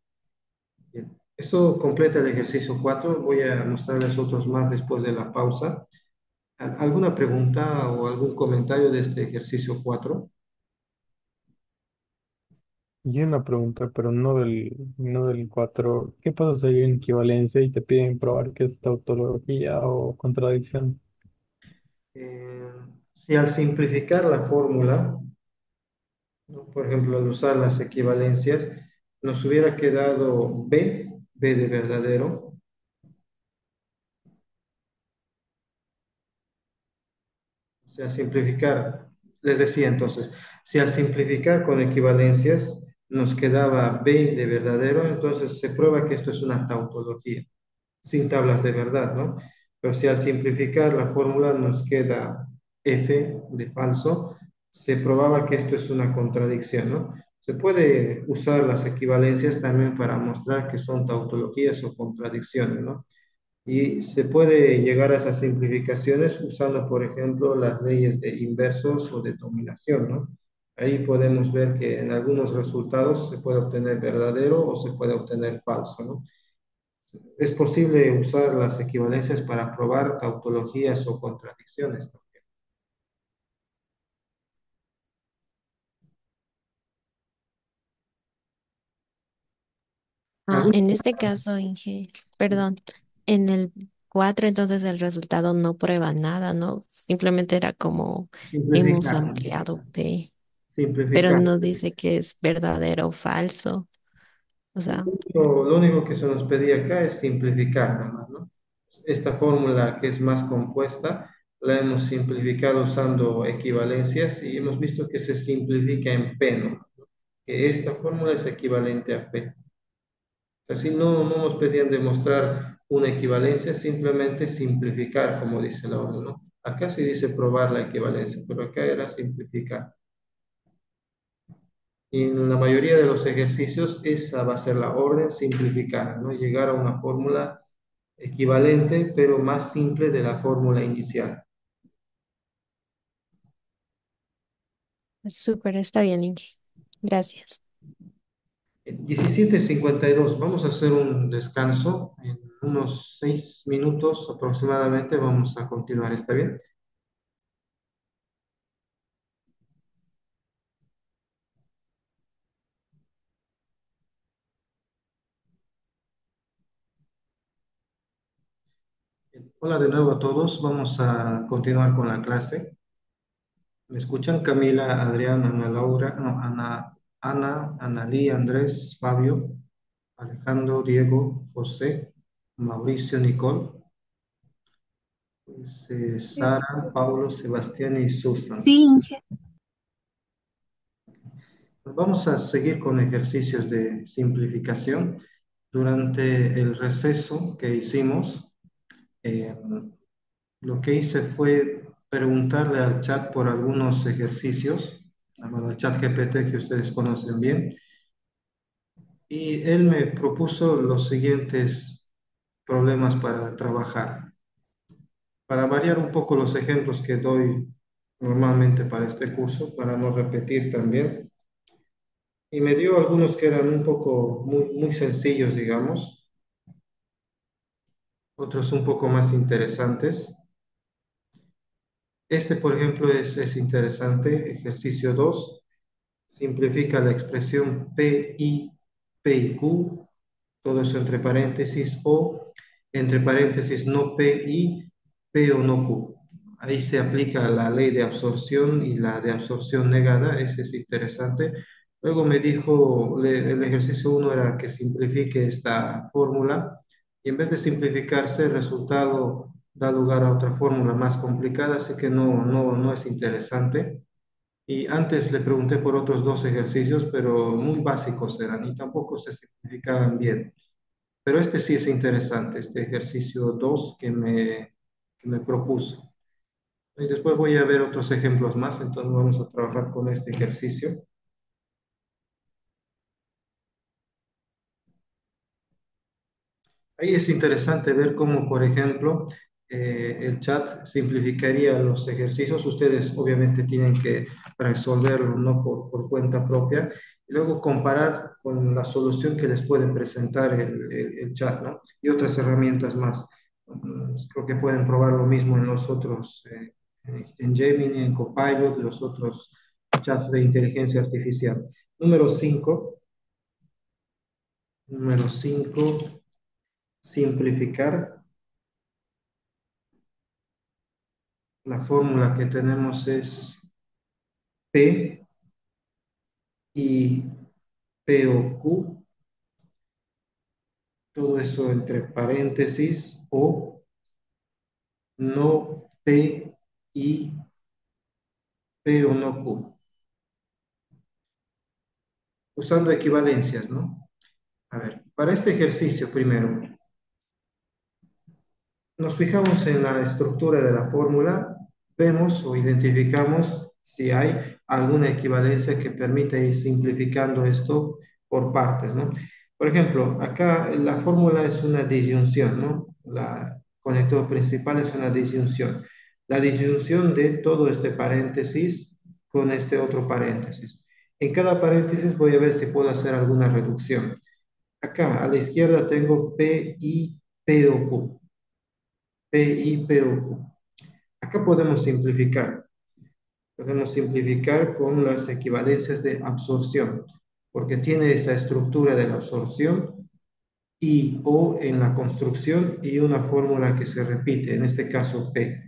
Bien. Esto completa el ejercicio 4. Voy a mostrarles otros más después de la pausa. ¿Alguna pregunta o algún comentario de este ejercicio 4? Y una pregunta, pero no del 4. ¿Qué pasa si hay una equivalencia y te piden probar que es tautología o contradicción? Eh, si al simplificar la fórmula, ¿no? Por ejemplo, al usar las equivalencias, nos hubiera quedado B de verdadero. O sea, simplificar, les decía entonces, si al simplificar con equivalencias nos quedaba B de verdadero, entonces se prueba que esto es una tautología, sin tablas de verdad, ¿no? Pero si al simplificar la fórmula nos queda F de falso, se probaba que esto es una contradicción, ¿no? Se puede usar las equivalencias también para mostrar que son tautologías o contradicciones, ¿no? Y se puede llegar a esas simplificaciones usando, por ejemplo, las leyes de inversos o de dominación, ¿no? Ahí podemos ver que en algunos resultados se puede obtener verdadero o se puede obtener falso, ¿no? Es posible usar las equivalencias para probar tautologías o contradicciones. Ah, ¿Algún en este caso, Inge, perdón, en el 4 entonces el resultado no prueba nada, ¿no? Simplemente era como hemos simplificar? ampliado P, pero Simplificar. no dice que es verdadero o falso. O sea, Lo único que se nos pedía acá es simplificar, nada más, ¿no? Esta fórmula que es más compuesta, la hemos simplificado usando equivalencias y hemos visto que se simplifica en P, ¿no? que esta fórmula es equivalente a P. Así no nos pedían demostrar una equivalencia, simplemente simplificar, como dice la orden, ¿no? Acá sí dice probar la equivalencia, pero acá era simplificar. Y en la mayoría de los ejercicios esa va a ser la orden simplificada, ¿no? Llegar a una fórmula equivalente, pero más simple de la fórmula inicial. Súper, está bien, Inge. Gracias. 17:52. Vamos a hacer un descanso. En unos 6 minutos aproximadamente vamos a continuar. ¿Está bien? Hola de nuevo a todos. Vamos a continuar con la clase. ¿Me escuchan? Camila, Adrián, Ana Laura, no, Ana, Analí, Andrés, Fabio, Alejandro, Diego, José, Mauricio, Nicole, pues, Sara, Paulo, Sebastián y Susan. Sí, Inge. Pues vamos a seguir con ejercicios de simplificación. Durante el receso que hicimos, eh, lo que hice fue preguntarle al chat por algunos ejercicios, bueno, al chat GPT que ustedes conocen bien, y él me propuso los siguientes problemas para trabajar. Para variar un poco los ejemplos que doy normalmente para este curso, para no repetir también, y me dio algunos que eran un poco muy sencillos, digamos, otros un poco más interesantes. Este, por ejemplo, es interesante. Ejercicio 2. Simplifica la expresión P y Q, todo eso entre paréntesis, o entre paréntesis no P y P o no Q. Ahí se aplica la ley de absorción y la de absorción negada, ese es interesante. Luego me dijo, el ejercicio uno era que simplifique esta fórmula y en vez de simplificarse, el resultado da lugar a otra fórmula más complicada, así que no es interesante. Y antes le pregunté por otros dos ejercicios, pero muy básicos eran y tampoco se simplificaban bien. Pero este sí es interesante, este ejercicio 2 que me propuso. Y después voy a ver otros ejemplos más, entonces vamos a trabajar con este ejercicio. Ahí es interesante ver cómo, por ejemplo, el chat simplificaría los ejercicios. Ustedes obviamente tienen que resolverlo, ¿no? Por cuenta propia. Y luego comparar con la solución que les puede presentar el chat, ¿no? Y otras herramientas más. Creo que pueden probar lo mismo en los otros, en Gemini, en Copilot, los otros chats de inteligencia artificial. Número 5. Número 5. Simplificar. La fórmula que tenemos es P y P o Q, todo eso entre paréntesis, o no P y P o no Q, usando equivalencias, ¿no? A ver, para este ejercicio primero, nos fijamos en la estructura de la fórmula, vemos o identificamos si hay alguna equivalencia que permite ir simplificando esto por partes, ¿no? Por ejemplo, acá la fórmula es una disyunción, ¿no? La conector principal es una disyunción. La disyunción de todo este paréntesis con este otro paréntesis. En cada paréntesis voy a ver si puedo hacer alguna reducción. Acá a la izquierda tengo P y P o Q. P, I, P o Q. Acá podemos simplificar. Podemos simplificar con las equivalencias de absorción, porque tiene esa estructura de la absorción y o en la construcción y una fórmula que se repite, en este caso P.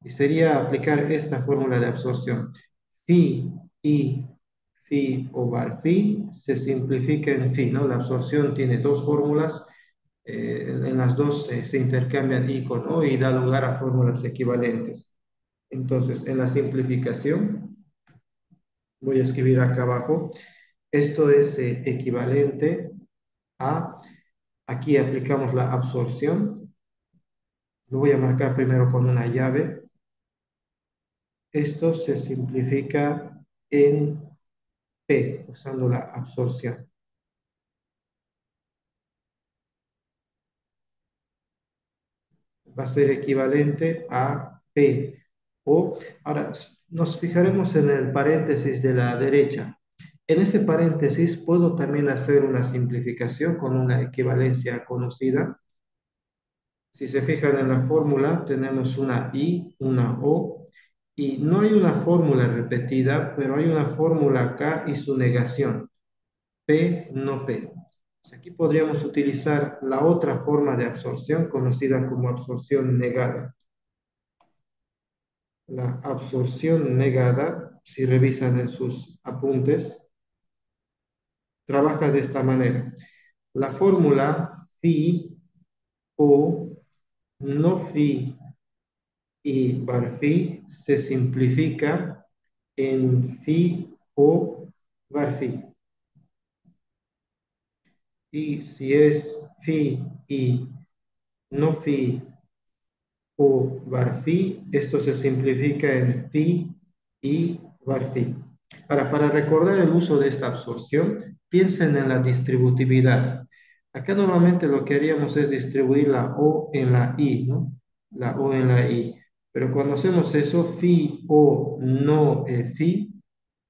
Y sería aplicar esta fórmula de absorción. Phi, I, phi o bar phi se simplifica en phi, ¿no? La absorción tiene dos fórmulas, en las dos se intercambian I con O y da lugar a fórmulas equivalentes. Entonces, en la simplificación, voy a escribir acá abajo, Esto es equivalente a, aquí aplicamos la absorción, lo voy a marcar primero con una llave. Esto se simplifica en P, usando la absorción. Va a ser equivalente a P. O, ahora, nos fijaremos en el paréntesis de la derecha. En ese paréntesis puedo también hacer una simplificación con una equivalencia conocida. Si se fijan en la fórmula, tenemos una I, una O, y no hay una fórmula repetida, pero hay una fórmula acá y su negación. P, no P. Pues aquí podríamos utilizar la otra forma de absorción conocida como absorción negada. La absorción negada, si revisan en sus apuntes, trabaja de esta manera. La fórmula phi o no phi y bar phi se simplifica en phi o bar phi. Y si es phi y no phi o bar phi, esto se simplifica en phi y bar phi. Ahora, para recordar el uso de esta absorción, piensen en la distributividad. Acá normalmente lo que haríamos es distribuir la O en la I, ¿no? La O en la I. Pero cuando hacemos eso, phi o no phi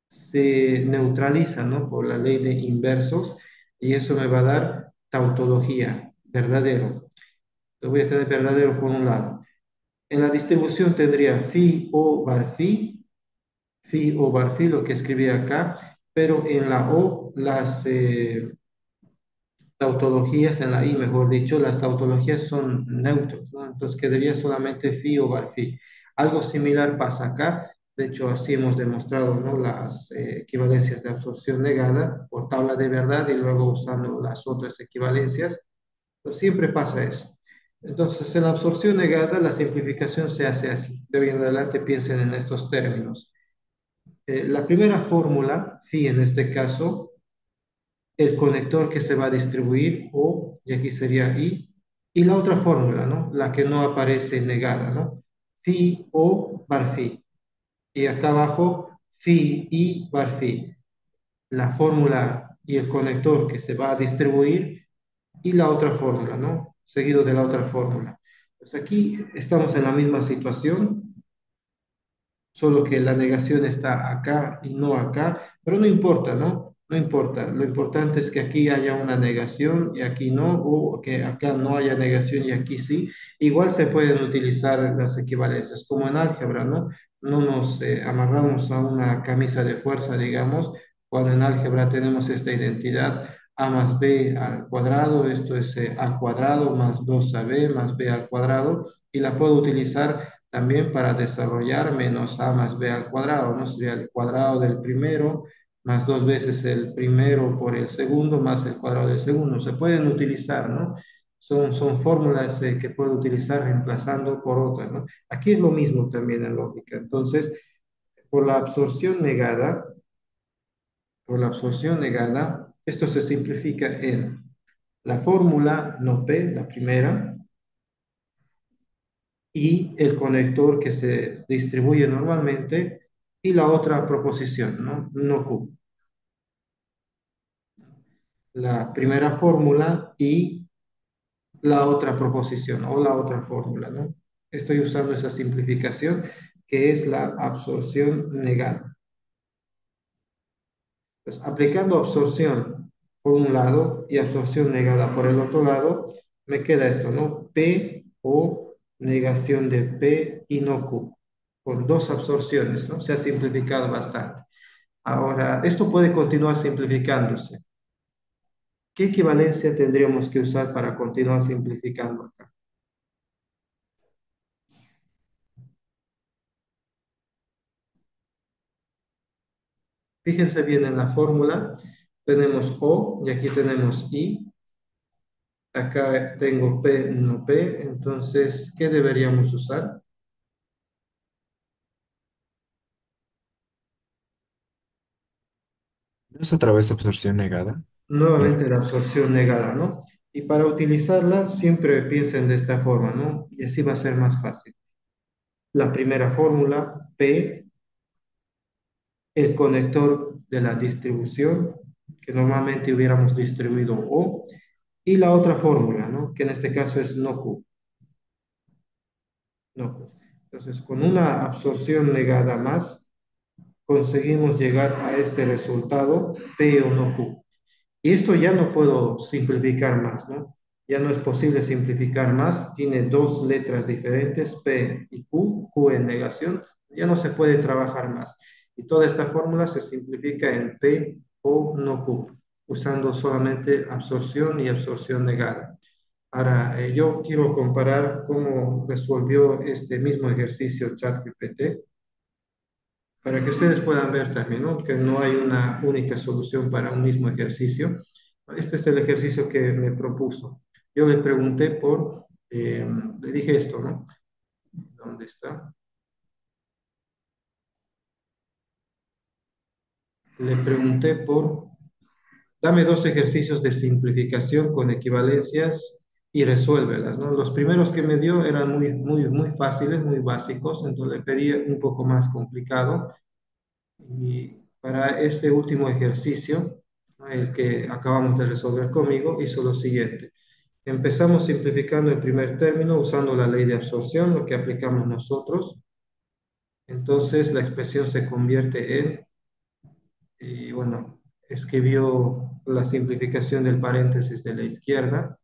se neutraliza, ¿no? Por la ley de inversos y eso me va a dar tautología, verdadero. Lo voy a tener verdadero por un lado. En la distribución tendría phi o bar phi, lo que escribí acá, pero en la O las tautologías, en la I mejor dicho, las tautologías son neutros, ¿no? Entonces quedaría solamente phi o bar phi. Algo similar pasa acá, de hecho así hemos demostrado, ¿no? Las equivalencias de absorción negada por tabla de verdad y luego usando las otras equivalencias, pues siempre pasa eso. Entonces, en la absorción negada, la simplificación se hace así. De hoy en adelante piensen en estos términos. La primera fórmula, phi en este caso, el conector que se va a distribuir, O, y aquí sería I, y la otra fórmula, ¿no? La que no aparece negada, ¿no? Phi o bar phi. Y acá abajo, phi y bar phi. La fórmula y el conector que se va a distribuir y la otra fórmula, ¿no? Seguido de la otra fórmula. Pues aquí estamos en la misma situación, solo que la negación está acá y no acá, pero no importa, ¿no? No importa. Lo importante es que aquí haya una negación y aquí no, o que acá no haya negación y aquí sí. Igual se pueden utilizar las equivalencias, como en álgebra, ¿no? No nos amarramos a una camisa de fuerza, digamos, cuando en álgebra tenemos esta identidad a más b al cuadrado, esto es a cuadrado más 2ab más b al cuadrado, y la puedo utilizar también para desarrollar menos a más b al cuadrado, ¿no? Sería el cuadrado del primero más dos veces el primero por el segundo más el cuadrado del segundo. Se pueden utilizar, ¿no? Son fórmulas que puedo utilizar reemplazando por otras, ¿no? Aquí es lo mismo también en lógica. Entonces, por la absorción negada, por la absorción negada, esto se simplifica en la fórmula no P, la primera, y el conector que se distribuye normalmente y la otra proposición, ¿no? No Q. La primera fórmula y la otra proposición o la otra fórmula, ¿no? Estoy usando esa simplificación que es la absorción negada. Pues aplicando absorción por un lado y absorción negada por el otro lado, me queda esto, ¿no? P o negación de P y no Q, por dos absorciones, ¿no? Se ha simplificado bastante. Ahora, esto puede continuar simplificándose. ¿Qué equivalencia tendríamos que usar para continuar simplificando acá? Fíjense bien en la fórmula, tenemos O y aquí tenemos I. Acá tengo P, no P, entonces, ¿qué deberíamos usar? ¿No es otra vez absorción negada? Nuevamente Este, la absorción negada, ¿no? Y para utilizarla siempre piensen de esta forma, ¿no? Y así va a ser más fácil. La primera fórmula, P, el conector de la distribución, que normalmente hubiéramos distribuido O, y la otra fórmula, ¿no? Que en este caso es no Q, no Q. Entonces, con una absorción negada más, conseguimos llegar a este resultado, P o no Q. Y esto ya no puedo simplificar más, ¿no? Ya no es posible simplificar más. Tiene dos letras diferentes, P y Q, Q en negación. Ya no se puede trabajar más. Y toda esta fórmula se simplifica en P o no Q, usando solamente absorción y absorción negada. Ahora, yo quiero comparar cómo resolvió este mismo ejercicio ChatGPT para que ustedes puedan ver también, ¿no? Que no hay una única solución para un mismo ejercicio. Este es el ejercicio que me propuso. Yo le pregunté le dije esto, ¿no? ¿Dónde está? Le pregunté dame dos ejercicios de simplificación con equivalencias y resuélvelas, ¿no? Los primeros que me dio eran muy fáciles, muy básicos, entonces le pedí un poco más complicado. Y para este último ejercicio, ¿no? El que acabamos de resolver conmigo, hizo lo siguiente. Empezamos simplificando el primer término usando la ley de absorción, lo que aplicamos nosotros. Entonces la expresión se convierte y bueno, escribió la simplificación del paréntesis de la izquierda,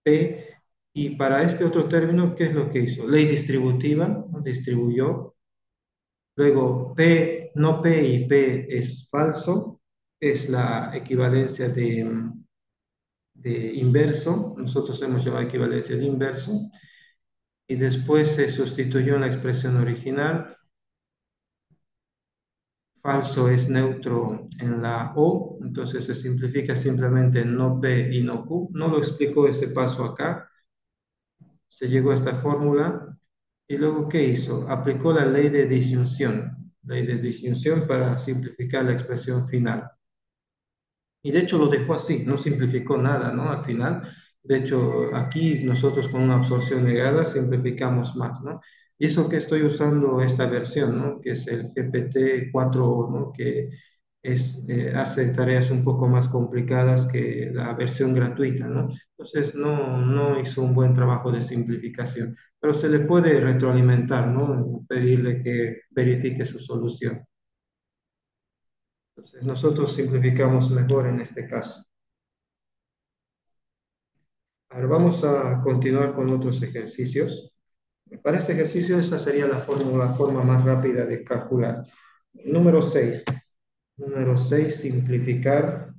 P, y para este otro término, ¿qué es lo que hizo? Ley distributiva, ¿no? Distribuyó. Luego, P, no P y P es falso, es la equivalencia de inverso, nosotros hemos llamado equivalencia de inverso, y después se sustituyó en la expresión original, falso es neutro en la O, entonces se simplifica simplemente en no P y no Q, no lo explicó ese paso acá, se llegó a esta fórmula, y luego, ¿qué hizo? Aplicó la ley de disyunción para simplificar la expresión final. Y de hecho lo dejó así, no simplificó nada, ¿no? Al final, de hecho, aquí nosotros con una absorción negada simplificamos más, ¿no? Y eso que estoy usando esta versión, ¿no? Que es el GPT-4, ¿no? Que hace tareas un poco más complicadas que la versión gratuita, ¿no? Entonces no hizo un buen trabajo de simplificación, pero se le puede retroalimentar, ¿no? Pedirle que verifique su solución. Entonces nosotros simplificamos mejor en este caso. Ahora vamos a continuar con otros ejercicios. Para este ejercicio, esa sería la forma más rápida de calcular. Número 6. Número 6, simplificar.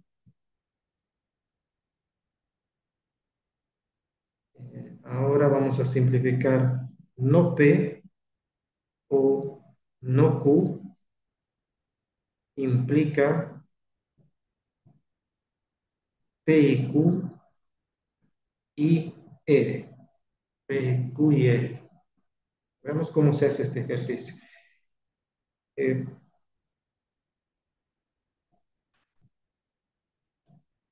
Ahora vamos a simplificar no P o no Q implica P y Q y R. P, Q y R. Veamos cómo se hace este ejercicio. Eh,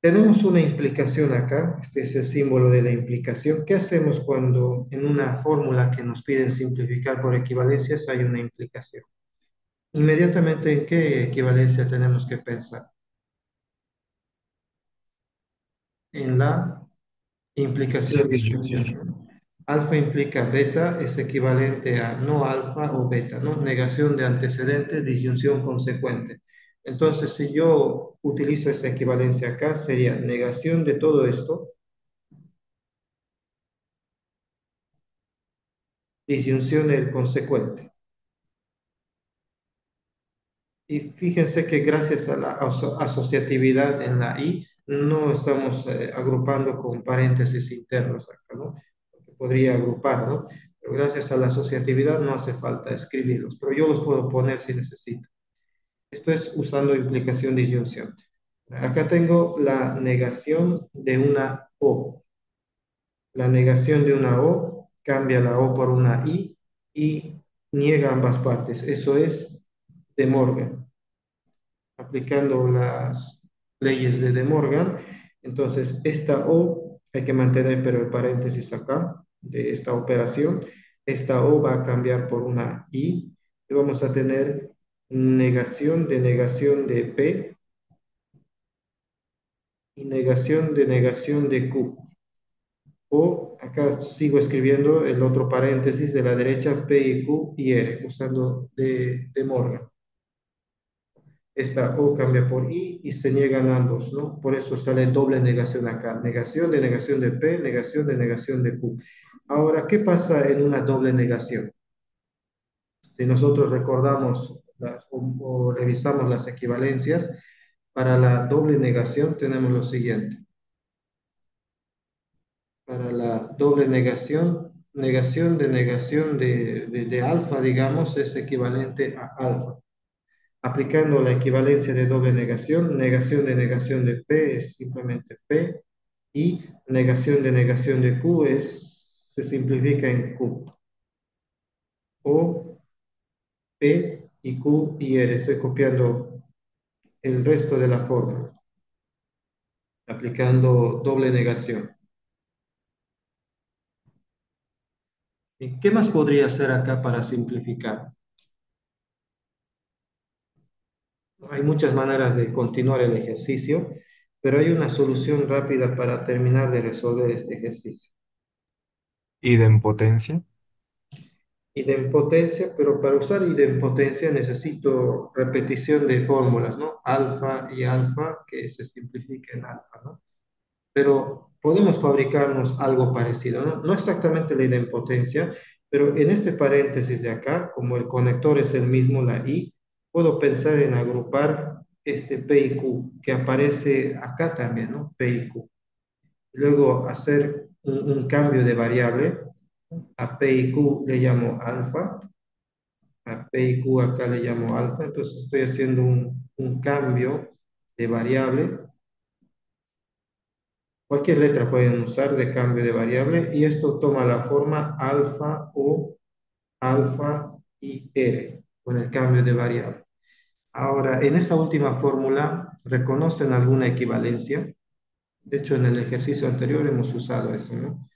Tenemos una implicación acá, este es el símbolo de la implicación. ¿Qué hacemos cuando en una fórmula que nos piden simplificar por equivalencias hay una implicación? Inmediatamente, ¿en qué equivalencia tenemos que pensar? En la implicación Acción disyunción. disyunción. Alfa implica beta, es equivalente a no alfa o beta, ¿no? Negación de antecedente, disyunción consecuente. Entonces, si yo utilizo esa equivalencia acá, sería negación de todo esto, disyunción del consecuente. Y fíjense que gracias a la asociatividad en la I, no estamos agrupando con paréntesis internos acá, ¿no? Porque podría agrupar, ¿no? Pero gracias a la asociatividad no hace falta escribirlos, pero yo los puedo poner si necesito. Esto es usando implicación disyunción. Acá tengo la negación de una O. La negación de una O cambia la O por una I y niega ambas partes. Eso es De Morgan. aplicando las leyes de Morgan. Entonces, esta O hay que mantener, pero el paréntesis acá de esta operación. Esta O va a cambiar por una I y vamos a tener negación de P y negación de Q. O acá sigo escribiendo el otro paréntesis de la derecha, P y Q y R, usando de Morgan. Esta O cambia por I y se niegan ambos, ¿no? Por eso sale doble negación acá. Negación de P, negación de Q. Ahora, ¿qué pasa en una doble negación? Si nosotros recordamos o revisamos las equivalencias, para la doble negación tenemos lo siguiente. Para la doble negación de alfa, digamos, es equivalente a alfa. Aplicando la equivalencia de doble negación de P es simplemente P y negación de Q se simplifica en Q. O P y Q y R. Estoy copiando el resto de la fórmula, aplicando doble negación. ¿Y qué más podría hacer acá para simplificar? Hay muchas maneras de continuar el ejercicio, pero hay una solución rápida para terminar de resolver este ejercicio. Idempotencia. Idempotencia, pero para usar idempotencia necesito repetición de fórmulas, ¿no? Alfa y alfa, que se simplifica en alfa, ¿no? Pero podemos fabricarnos algo parecido, ¿no? No exactamente la idempotencia, pero en este paréntesis de acá, como el conector es el mismo, la I, puedo pensar en agrupar este P y Q, que aparece acá también, ¿no? P y Q. Luego hacer un cambio de variable, a P y Q le llamo alfa, a P y Q acá le llamo alfa, entonces estoy haciendo un cambio de variable. Cualquier letra pueden usar de cambio de variable y esto toma la forma alfa o alfa y R con el cambio de variable. Ahora, en esa última fórmula, ¿reconocen alguna equivalencia? De hecho, en el ejercicio anterior hemos usado eso, ¿no?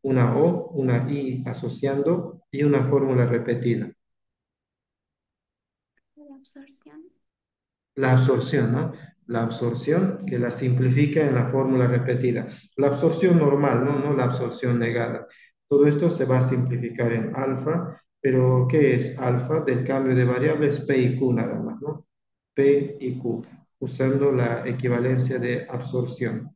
Una O, una I asociando y una fórmula repetida. La absorción. La absorción, ¿no? La absorción que la simplifica en la fórmula repetida. La absorción normal, ¿no? No la absorción negada. Todo esto se va a simplificar en alfa, pero ¿qué es alfa? Del cambio de variables P y Q nada más, ¿no? P y Q, usando la equivalencia de absorción.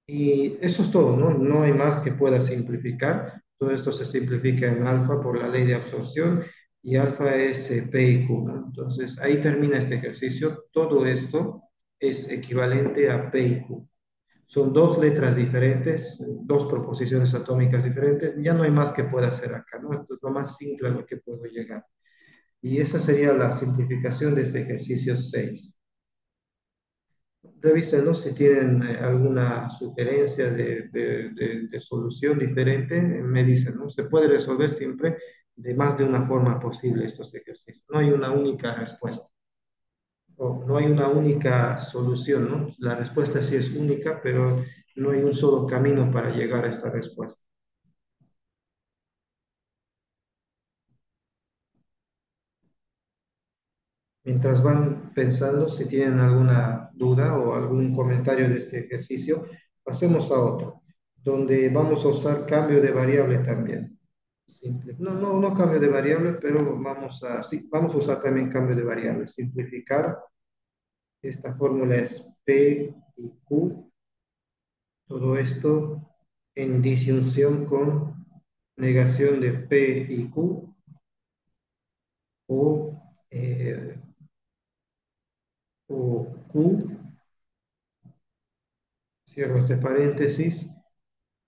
Y eso es todo, ¿no? No hay más que pueda simplificar. Todo esto se simplifica en alfa por la ley de absorción y alfa es P y Q, ¿no? Entonces, ahí termina este ejercicio. Todo esto es equivalente a P y Q. Son dos letras diferentes, dos proposiciones atómicas diferentes. Ya no hay más que pueda hacer acá, ¿no? Esto es lo más simple a lo que puedo llegar. Y esa sería la simplificación de este ejercicio 6. Revísenlo si tienen alguna sugerencia de solución diferente, me dicen, ¿no? Se puede resolver siempre de más de una forma posible estos ejercicios. No hay una única respuesta, o no hay una única solución, ¿no? La respuesta sí es única, pero no hay un solo camino para llegar a esta respuesta. Mientras van pensando, si tienen alguna duda o algún comentario de este ejercicio, pasemos a otro, donde vamos a usar cambio de variable también. Simple. No cambio de variable, pero sí, vamos a usar también cambio de variable. Simplificar. Esta fórmula es P y Q. Todo esto en disyunción con negación de P y Q o, eh, o Q. Cierro este paréntesis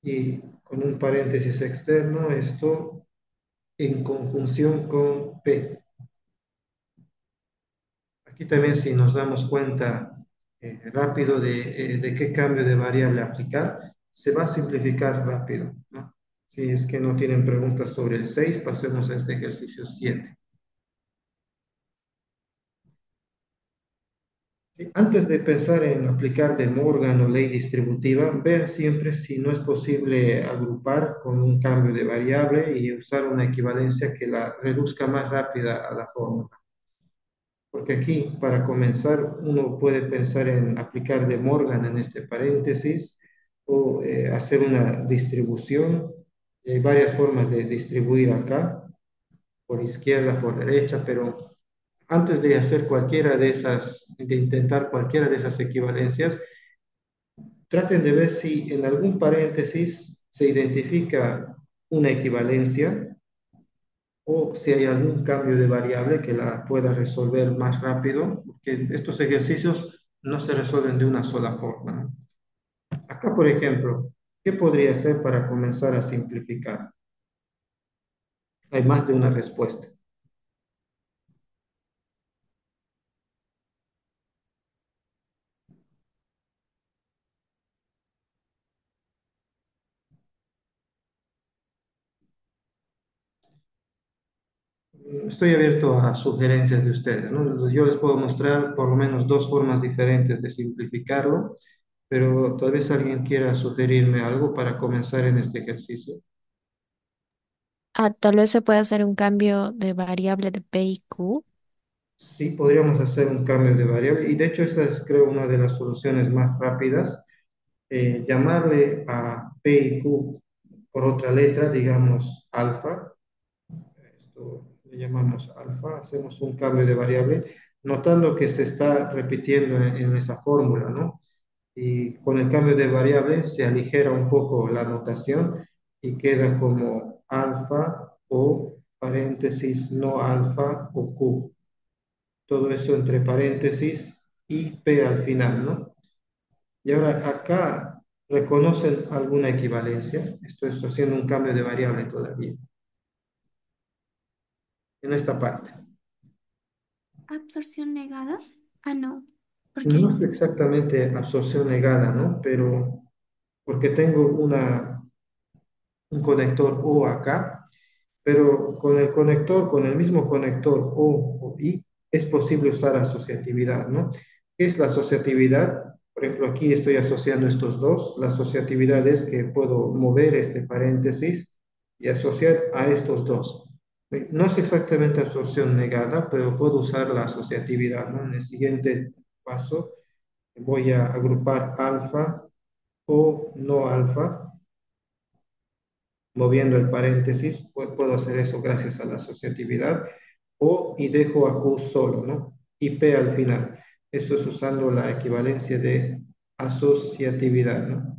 y con un paréntesis externo esto en conjunción con P. Aquí también si nos damos cuenta rápido de qué cambio de variable aplicar, se va a simplificar rápido, ¿no? Si es que no tienen preguntas sobre el 6, pasemos a este ejercicio 7. Antes de pensar en aplicar De Morgan o ley distributiva, vean siempre si no es posible agrupar con un cambio de variable y usar una equivalencia que la reduzca más rápida a la fórmula. Porque aquí, para comenzar, uno puede pensar en aplicar De Morgan en este paréntesis o hacer una distribución. Hay varias formas de distribuir acá, por izquierda, por derecha, pero antes de hacer cualquiera de esas, de intentar cualquiera de esas equivalencias, traten de ver si en algún paréntesis se identifica una equivalencia o si hay algún cambio de variable que la pueda resolver más rápido, porque estos ejercicios no se resuelven de una sola forma, ¿no? Acá, por ejemplo, ¿qué podría hacer para comenzar a simplificar? Hay más de una respuesta. Estoy abierto a sugerencias de ustedes, ¿no? Yo les puedo mostrar por lo menos dos formas diferentes de simplificarlo, pero tal vez alguien quiera sugerirme algo para comenzar en este ejercicio. Tal vez se puede hacer un cambio de variable de P y Q. Sí, podríamos hacer un cambio de variable y de hecho esa es creo una de las soluciones más rápidas. Llamarle a P y Q por otra letra, digamos alfa, esto le llamamos alfa, hacemos un cambio de variable, notando que se está repitiendo en esa fórmula, ¿no? Y con el cambio de variable se aligera un poco la notación y queda como alfa o paréntesis no alfa o Q. Todo eso entre paréntesis y P al final, ¿no? Y ahora acá reconocen alguna equivalencia. Estoy haciendo un cambio de variable todavía. En esta parte. Absorción negada. Ah, no, porque hay No es dos. exactamente absorción negada, ¿no? Pero porque tengo un conector O acá, pero con el conector, con el mismo conector O I, es posible usar asociatividad, ¿no? ¿Qué es la asociatividad? Por ejemplo, aquí estoy asociando estos dos. La asociatividad es que puedo mover este paréntesis y asociar a estos dos. No es exactamente absorción negada, pero puedo usar la asociatividad, ¿no? En el siguiente paso voy a agrupar alfa o no alfa moviendo el paréntesis, puedo hacer eso gracias a la asociatividad, o y dejo a Q solo, ¿no? Y P al final. Eso es usando la equivalencia de asociatividad, ¿no?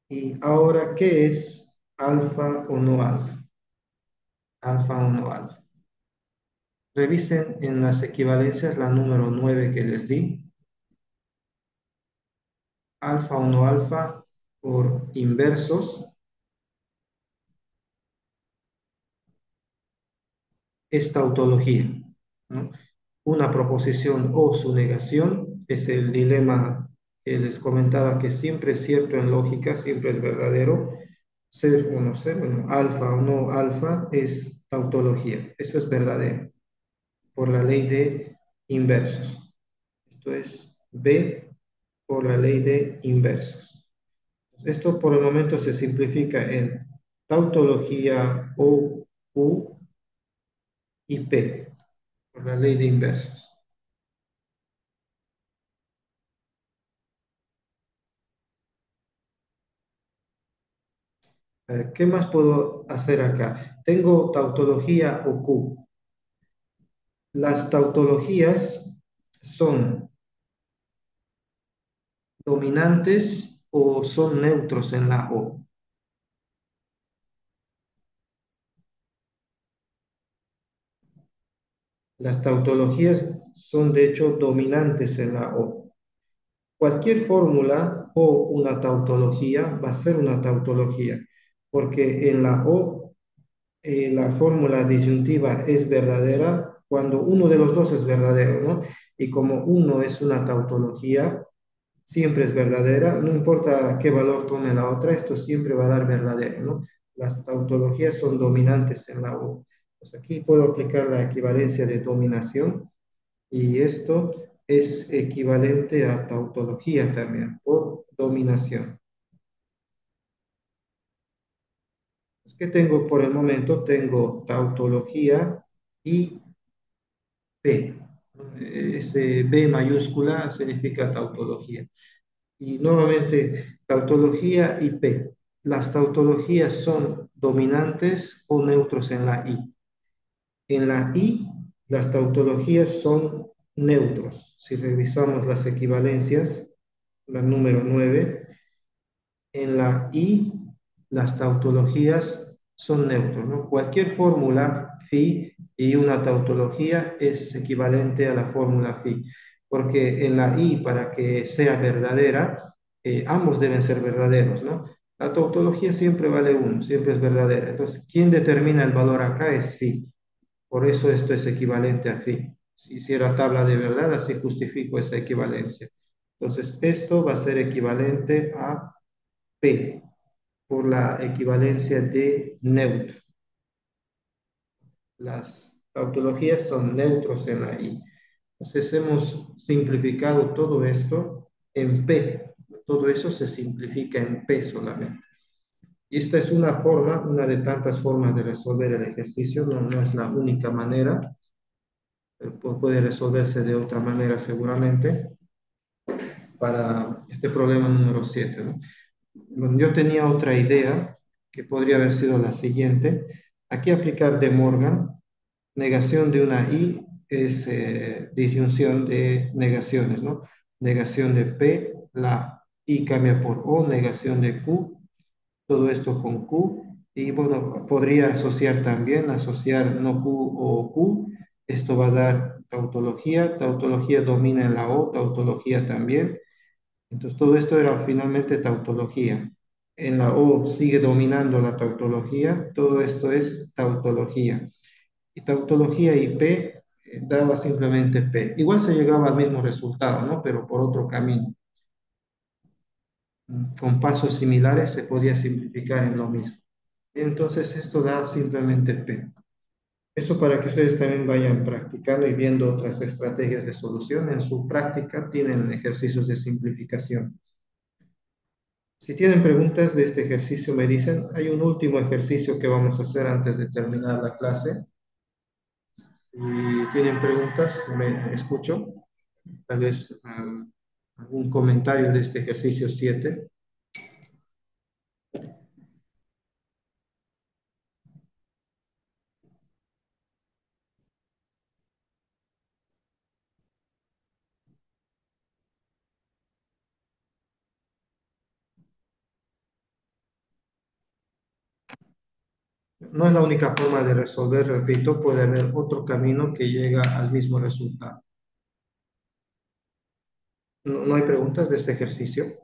Y ahora, ¿qué es alfa o no alfa? Alfa o no alfa. Revisen en las equivalencias la número 9 que les di. Alfa o no alfa por inversos es tautología, ¿no? Una proposición o su negación es el dilema que les comentaba que siempre es cierto en lógica, siempre es verdadero, ser o no ser, bueno, alfa o no alfa es tautología, eso es verdadero, por la ley de inversos. Esto es B por la ley de inversos. Esto por el momento se simplifica en tautología O, U y P, por la ley de inversos. ¿Qué más puedo hacer acá? Tengo tautología o Q. Las tautologías son dominantes o son neutros en la O. Las tautologías son de hecho dominantes en la O. Cualquier fórmula o una tautología va a ser una tautología, porque en la O la fórmula disyuntiva es verdadera cuando uno de los dos es verdadero, ¿no? Y como uno es una tautología, siempre es verdadera, no importa qué valor tome la otra, esto siempre va a dar verdadero, ¿no? Las tautologías son dominantes en la O. Pues aquí puedo aplicar la equivalencia de dominación Y esto es equivalente a tautología también, por dominación. ¿Qué tengo por el momento? Tengo tautología y P. Ese B mayúscula significa tautología. Y nuevamente, tautología y P. Las tautologías son dominantes o neutros en la I. En la I, las tautologías son neutros. Si revisamos las equivalencias, la número 9, en la I, las tautologías son neutros, ¿no? Cualquier fórmula phi y una tautología es equivalente a la fórmula phi, porque en la I, para que sea verdadera, ambos deben ser verdaderos, ¿no? La tautología siempre vale 1, siempre es verdadera. Entonces, ¿quién determina el valor acá? Es phi. Por eso esto es equivalente a phi. Si hiciera tabla de verdad, así justifico esa equivalencia. Entonces, esto va a ser equivalente a P por la equivalencia de neutro. Las tautologías son neutros en la I. Entonces hemos simplificado todo esto en P. Todo eso se simplifica en P solamente. Y esta es una forma, una de tantas formas de resolver el ejercicio, no es la única manera, puede resolverse de otra manera seguramente para este problema número 7, ¿no? Bueno, yo tenía otra idea que podría haber sido la siguiente. Aquí aplicar De Morgan, negación de una I es disyunción de negaciones, ¿no? Negación de P, la I cambia por O, negación de Q, todo esto con Q. Y bueno, podría asociar también, asociar no Q o Q. Esto va a dar tautología. Tautología domina en la O, tautología también. Entonces, todo esto era finalmente tautología. En la O sigue dominando la tautología, todo esto es tautología. Y tautología y P daba simplemente P. Igual se llegaba al mismo resultado, ¿no? Pero por otro camino. Con pasos similares se podía simplificar en lo mismo. Entonces, esto da simplemente P. Eso para que ustedes también vayan practicando y viendo otras estrategias de solución. En su práctica tienen ejercicios de simplificación. Si tienen preguntas de este ejercicio, me dicen. Hay un último ejercicio que vamos a hacer antes de terminar la clase. Si tienen preguntas, me escucho. Tal vez algún comentario de este ejercicio 7. No es la única forma de resolver, repito, puede haber otro camino que llega al mismo resultado. ¿No hay preguntas de este ejercicio?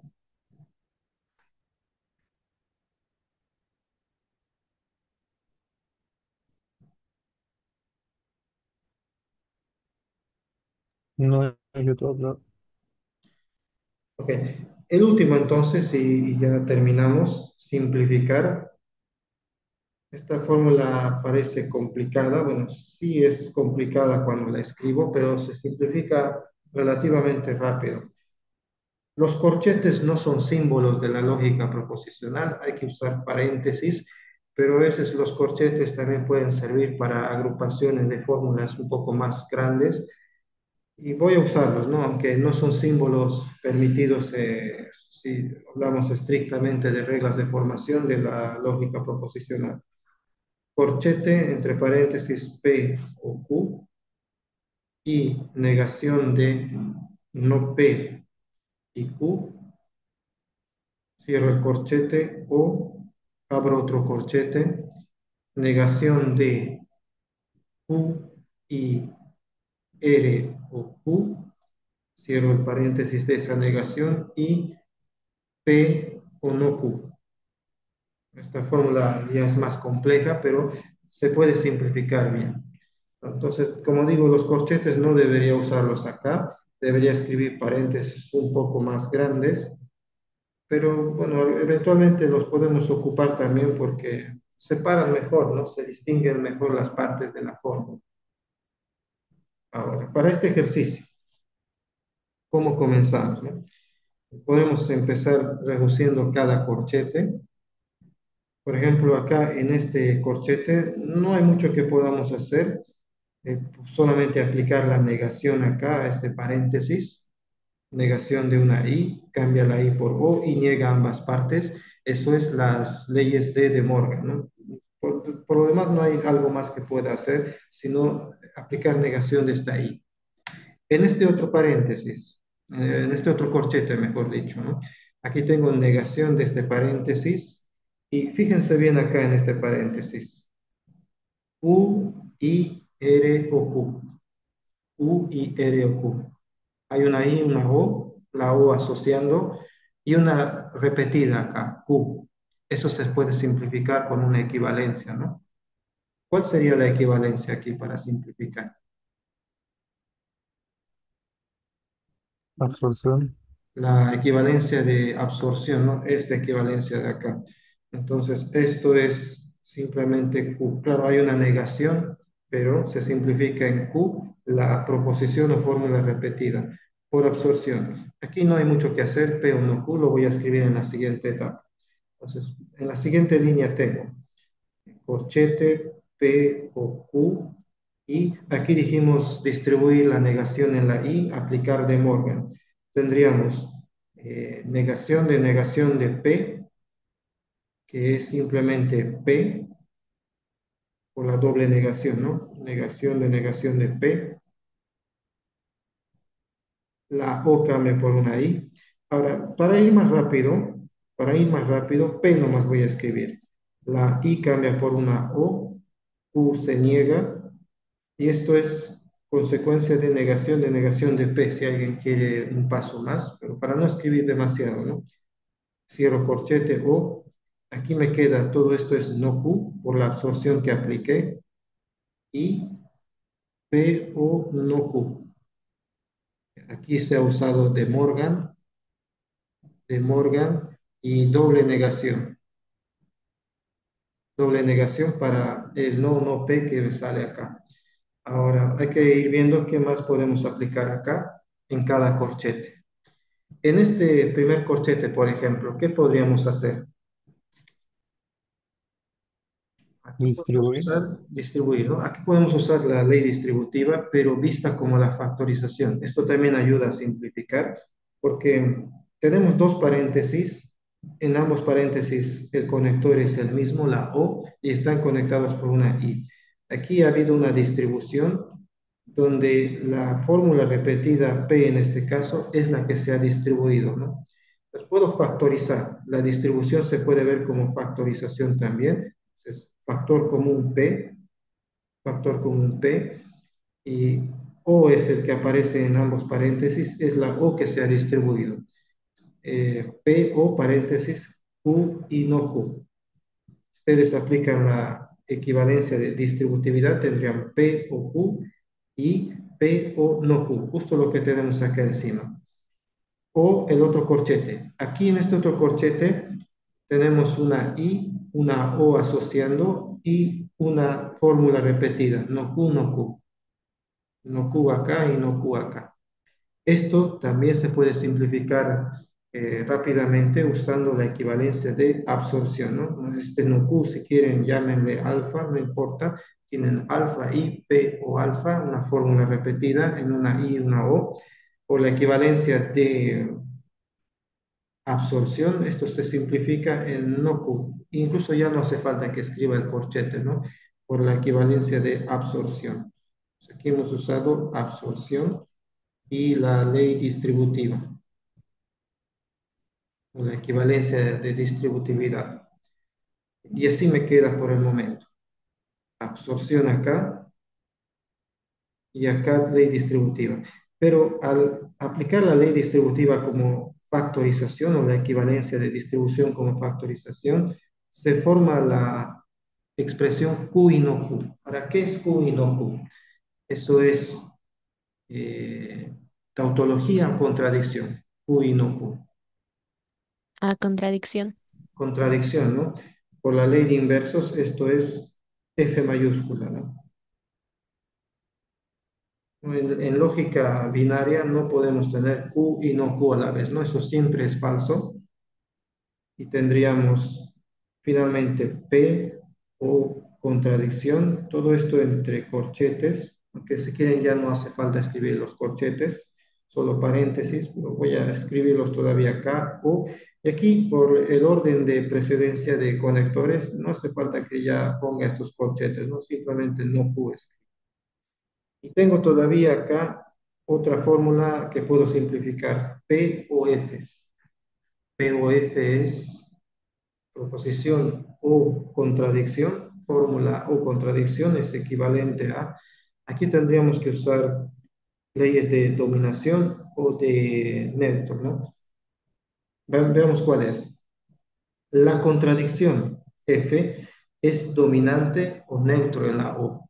No hay otro hablar. Ok. El último entonces, y ya terminamos, simplificar. Esta fórmula parece complicada, bueno, sí es complicada cuando la escribo, pero se simplifica relativamente rápido. Los corchetes no son símbolos de la lógica proposicional, hay que usar paréntesis, pero a veces los corchetes también pueden servir para agrupaciones de fórmulas un poco más grandes y voy a usarlos, ¿no? Aunque no son símbolos permitidos si hablamos estrictamente de reglas de formación de la lógica proposicional. Corchete, entre paréntesis, P o Q, y negación de no P y Q, cierro el corchete o abro otro corchete, negación de Q y R o Q, cierro el paréntesis de esa negación y P o no Q. Esta fórmula ya es más compleja, pero se puede simplificar bien. Entonces, como digo, los corchetes no debería usarlos acá, debería escribir paréntesis un poco más grandes, pero bueno, eventualmente los podemos ocupar también porque separan mejor, ¿no? Se distinguen mejor las partes de la fórmula. Ahora, para este ejercicio, ¿cómo comenzamos, no? Podemos empezar reduciendo cada corchete. Por ejemplo, acá en este corchete no hay mucho que podamos hacer, solamente aplicar la negación acá a este paréntesis, negación de una i, cambia la i por o y niega ambas partes. Eso es las leyes de Morgan, ¿no? Por lo demás no hay algo más que pueda hacer, sino aplicar negación de esta i. En este otro paréntesis, en este otro corchete, mejor dicho, ¿no? Aquí tengo negación de este paréntesis y fíjense bien acá en este paréntesis. U, I, R o Q. U, I, R o Q. Hay una I, una O, la O asociando y una repetida acá, Q. Eso se puede simplificar con una equivalencia, ¿no? ¿Cuál sería la equivalencia aquí para simplificar? Absorción. La equivalencia de absorción, ¿no? Esta equivalencia de acá. Entonces, esto es simplemente Q. Claro, hay una negación, pero se simplifica en Q la proposición o fórmula repetida por absorción. Aquí no hay mucho que hacer, P o no Q, lo voy a escribir en la siguiente etapa. Entonces, en la siguiente línea tengo corchete, P o Q, y aquí dijimos distribuir la negación en la I, aplicar de Morgan. Tendríamos negación de P, que es simplemente P, por la doble negación, ¿no? Negación de P, la O cambia por una I. Ahora, para ir más rápido, P nomás voy a escribir. La I cambia por una O, Q se niega, y esto es consecuencia de negación de P, si alguien quiere un paso más, pero para no escribir demasiado, ¿no? Cierro corchete O, aquí me queda, todo esto es no Q, por la absorción que apliqué, y P o no Q. Aquí se ha usado de Morgan y doble negación para el no, no P que me sale acá. Ahora hay que ir viendo qué más podemos aplicar acá en cada corchete. En este primer corchete, por ejemplo, ¿qué podríamos hacer? Aquí podemos Distribuir. usar distribuir, ¿no? Aquí podemos usar la ley distributiva, pero vista como la factorización. Esto también ayuda a simplificar, porque tenemos dos paréntesis. En ambos paréntesis el conector es el mismo, la O, y están conectados por una I. Aquí ha habido una distribución donde la fórmula repetida P en este caso es la que se ha distribuido, ¿no? Pues puedo factorizar. La distribución se puede ver como factorización también. Entonces, factor común P, y O es el que aparece en ambos paréntesis, es la O que se ha distribuido. P o paréntesis Q y no Q. Ustedes aplican la equivalencia de distributividad, tendrían P o Q y P o no Q, justo lo que tenemos acá encima. O el otro corchete. Aquí en este otro corchete tenemos una I, una O asociando y una fórmula repetida, no Q, no Q. No Q acá y no Q acá. Esto también se puede simplificar rápidamente usando la equivalencia de absorción, ¿no? Este no Q, si quieren, llámenle alfa, no importa. Tienen alfa, I, P o alfa, una fórmula repetida en una I y una O. Por la equivalencia de absorción, esto se simplifica en no Q. Incluso ya no hace falta que escriba el corchete, ¿no? Por la equivalencia de absorción. Aquí hemos usado absorción y la ley distributiva, o la equivalencia de distributividad. Y así me queda por el momento. Absorción acá y acá ley distributiva. Pero al aplicar la ley distributiva como factorización o la equivalencia de distribución como factorización, se forma la expresión Q y no Q. ¿Para qué es Q y no Q? Eso es tautología o contradicción. Q y no Q. A contradicción. Contradicción, ¿no? Por la ley de inversos, esto es F mayúscula, ¿no? En lógica binaria no podemos tener Q y no Q a la vez, ¿no? Eso siempre es falso y tendríamos finalmente P o contradicción, todo esto entre corchetes, aunque si quieren ya no hace falta escribir los corchetes, solo paréntesis, pero voy a escribirlos todavía acá, o, y aquí por el orden de precedencia de conectores, no hace falta que ya ponga estos corchetes, ¿no? Simplemente no Q. Y tengo todavía acá otra fórmula que puedo simplificar, P o F. P o F es proposición o contradicción, fórmula o contradicción es equivalente a, aquí tendríamos que usar leyes de dominación o de neutro, ¿no? Veamos cuál es. La contradicción F es dominante o neutro en la O.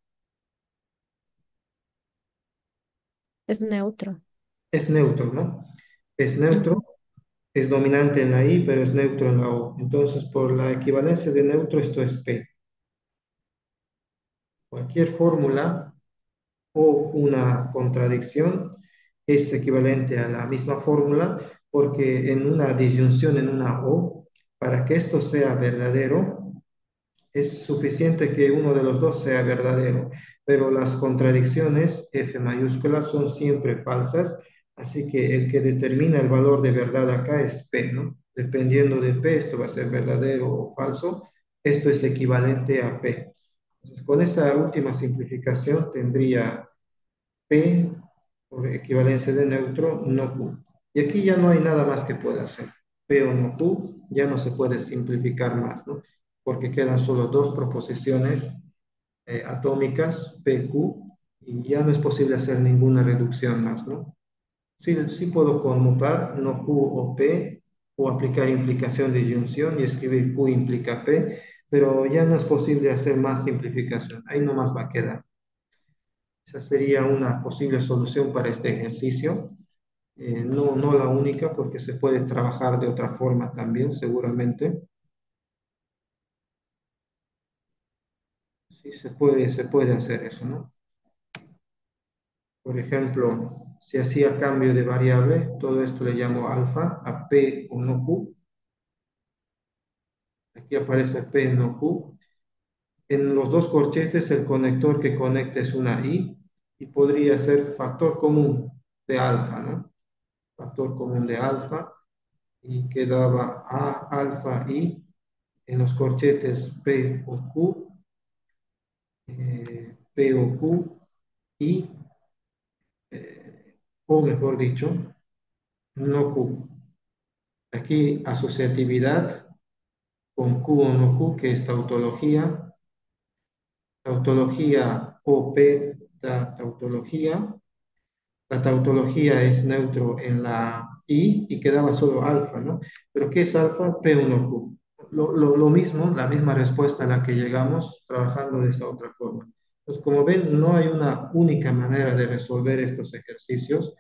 Es neutro. Es neutro, ¿no? Es neutro, Ujú. es dominante en la I, pero es neutro en la O. Entonces, por la equivalencia de neutro, esto es P. Cualquier fórmula o una contradicción es equivalente a la misma fórmula porque en una disyunción en una O, para que esto sea verdadero, es suficiente que uno de los dos sea verdadero, pero las contradicciones F mayúsculas son siempre falsas, así que el que determina el valor de verdad acá es P, ¿no? Dependiendo de P, esto va a ser verdadero o falso, esto es equivalente a P. Entonces, con esa última simplificación tendría P por equivalencia de neutro, no Q. Y aquí ya no hay nada más que pueda hacer. P o no Q, ya no se puede simplificar más, ¿no? Porque quedan solo dos proposiciones atómicas, P, Q, y ya no es posible hacer ninguna reducción más, ¿no? Sí, sí puedo conmutar no Q o P, o aplicar implicación de disyunción y escribir Q implica P, pero ya no es posible hacer más simplificación. Ahí nomás va a quedar. Esa sería una posible solución para este ejercicio. No la única, porque se puede trabajar de otra forma también, seguramente. Sí, se puede hacer eso, ¿no? Por ejemplo, si hacía cambio de variable, todo esto le llamo alfa, a P o no Q. Aquí aparece P no Q. En los dos corchetes, el conector que conecta es una I y podría ser factor común de alfa, ¿no? Factor común de alfa y quedaba A alfa I en los corchetes P o Q, P o Q y, o mejor dicho, no Q. Aquí asociatividad con Q o no Q, que es tautología. Tautología OP da tautología. La tautología es neutro en la I y quedaba solo alfa, ¿no? Pero ¿qué es alfa? P1Q. Lo mismo, la misma respuesta a la que llegamos trabajando de esa otra forma. Pues como ven, no hay una única manera de resolver estos ejercicios.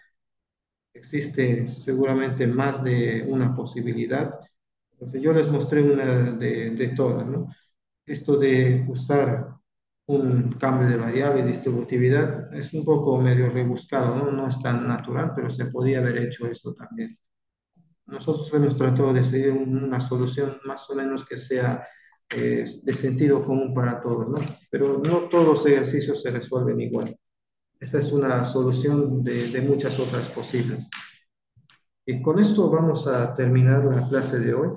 Existe seguramente más de una posibilidad. Entonces yo les mostré una de todas, ¿no? Esto de usar un cambio de variable y distributividad es un poco medio rebuscado, ¿no? No es tan natural, pero se podía haber hecho eso también. Nosotros hemos tratado de seguir una solución más o menos que sea de sentido común para todos, ¿no? Pero no todos los ejercicios se resuelven igual. Esa es una solución de muchas otras posibles. Y con esto vamos a terminar la clase de hoy.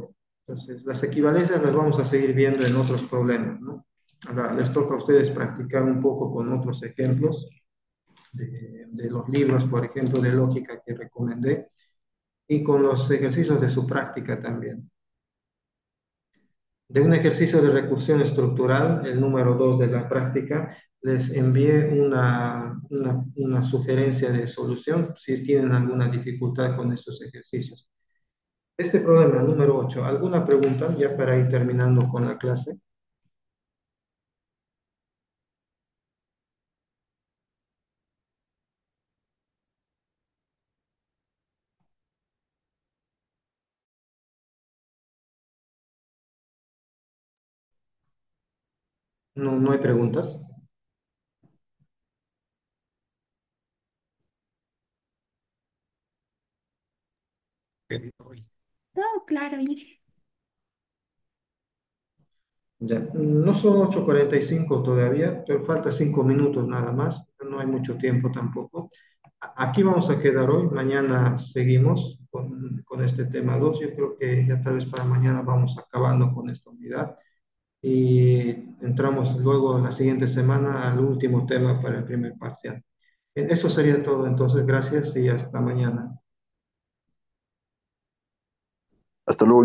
Entonces, las equivalencias las vamos a seguir viendo en otros problemas, ¿no? Ahora les toca a ustedes practicar un poco con otros ejemplos de los libros, por ejemplo, de lógica que recomendé, y con los ejercicios de su práctica también. De un ejercicio de recursión estructural, el número 2 de la práctica, les envié una sugerencia de solución si tienen alguna dificultad con esos ejercicios. Este problema número 8, ¿alguna pregunta ya para ir terminando con la clase? No, no hay preguntas. Todo claro, Inge. Ya, no son 8:45 todavía, pero falta 5 minutos nada más, no hay mucho tiempo tampoco. Aquí vamos a quedar hoy, mañana seguimos con este tema 2. Yo creo que ya tal vez para mañana vamos acabando con esta unidad y entramos luego la siguiente semana al último tema para el primer parcial. Eso sería todo, entonces gracias y hasta mañana. Hasta luego.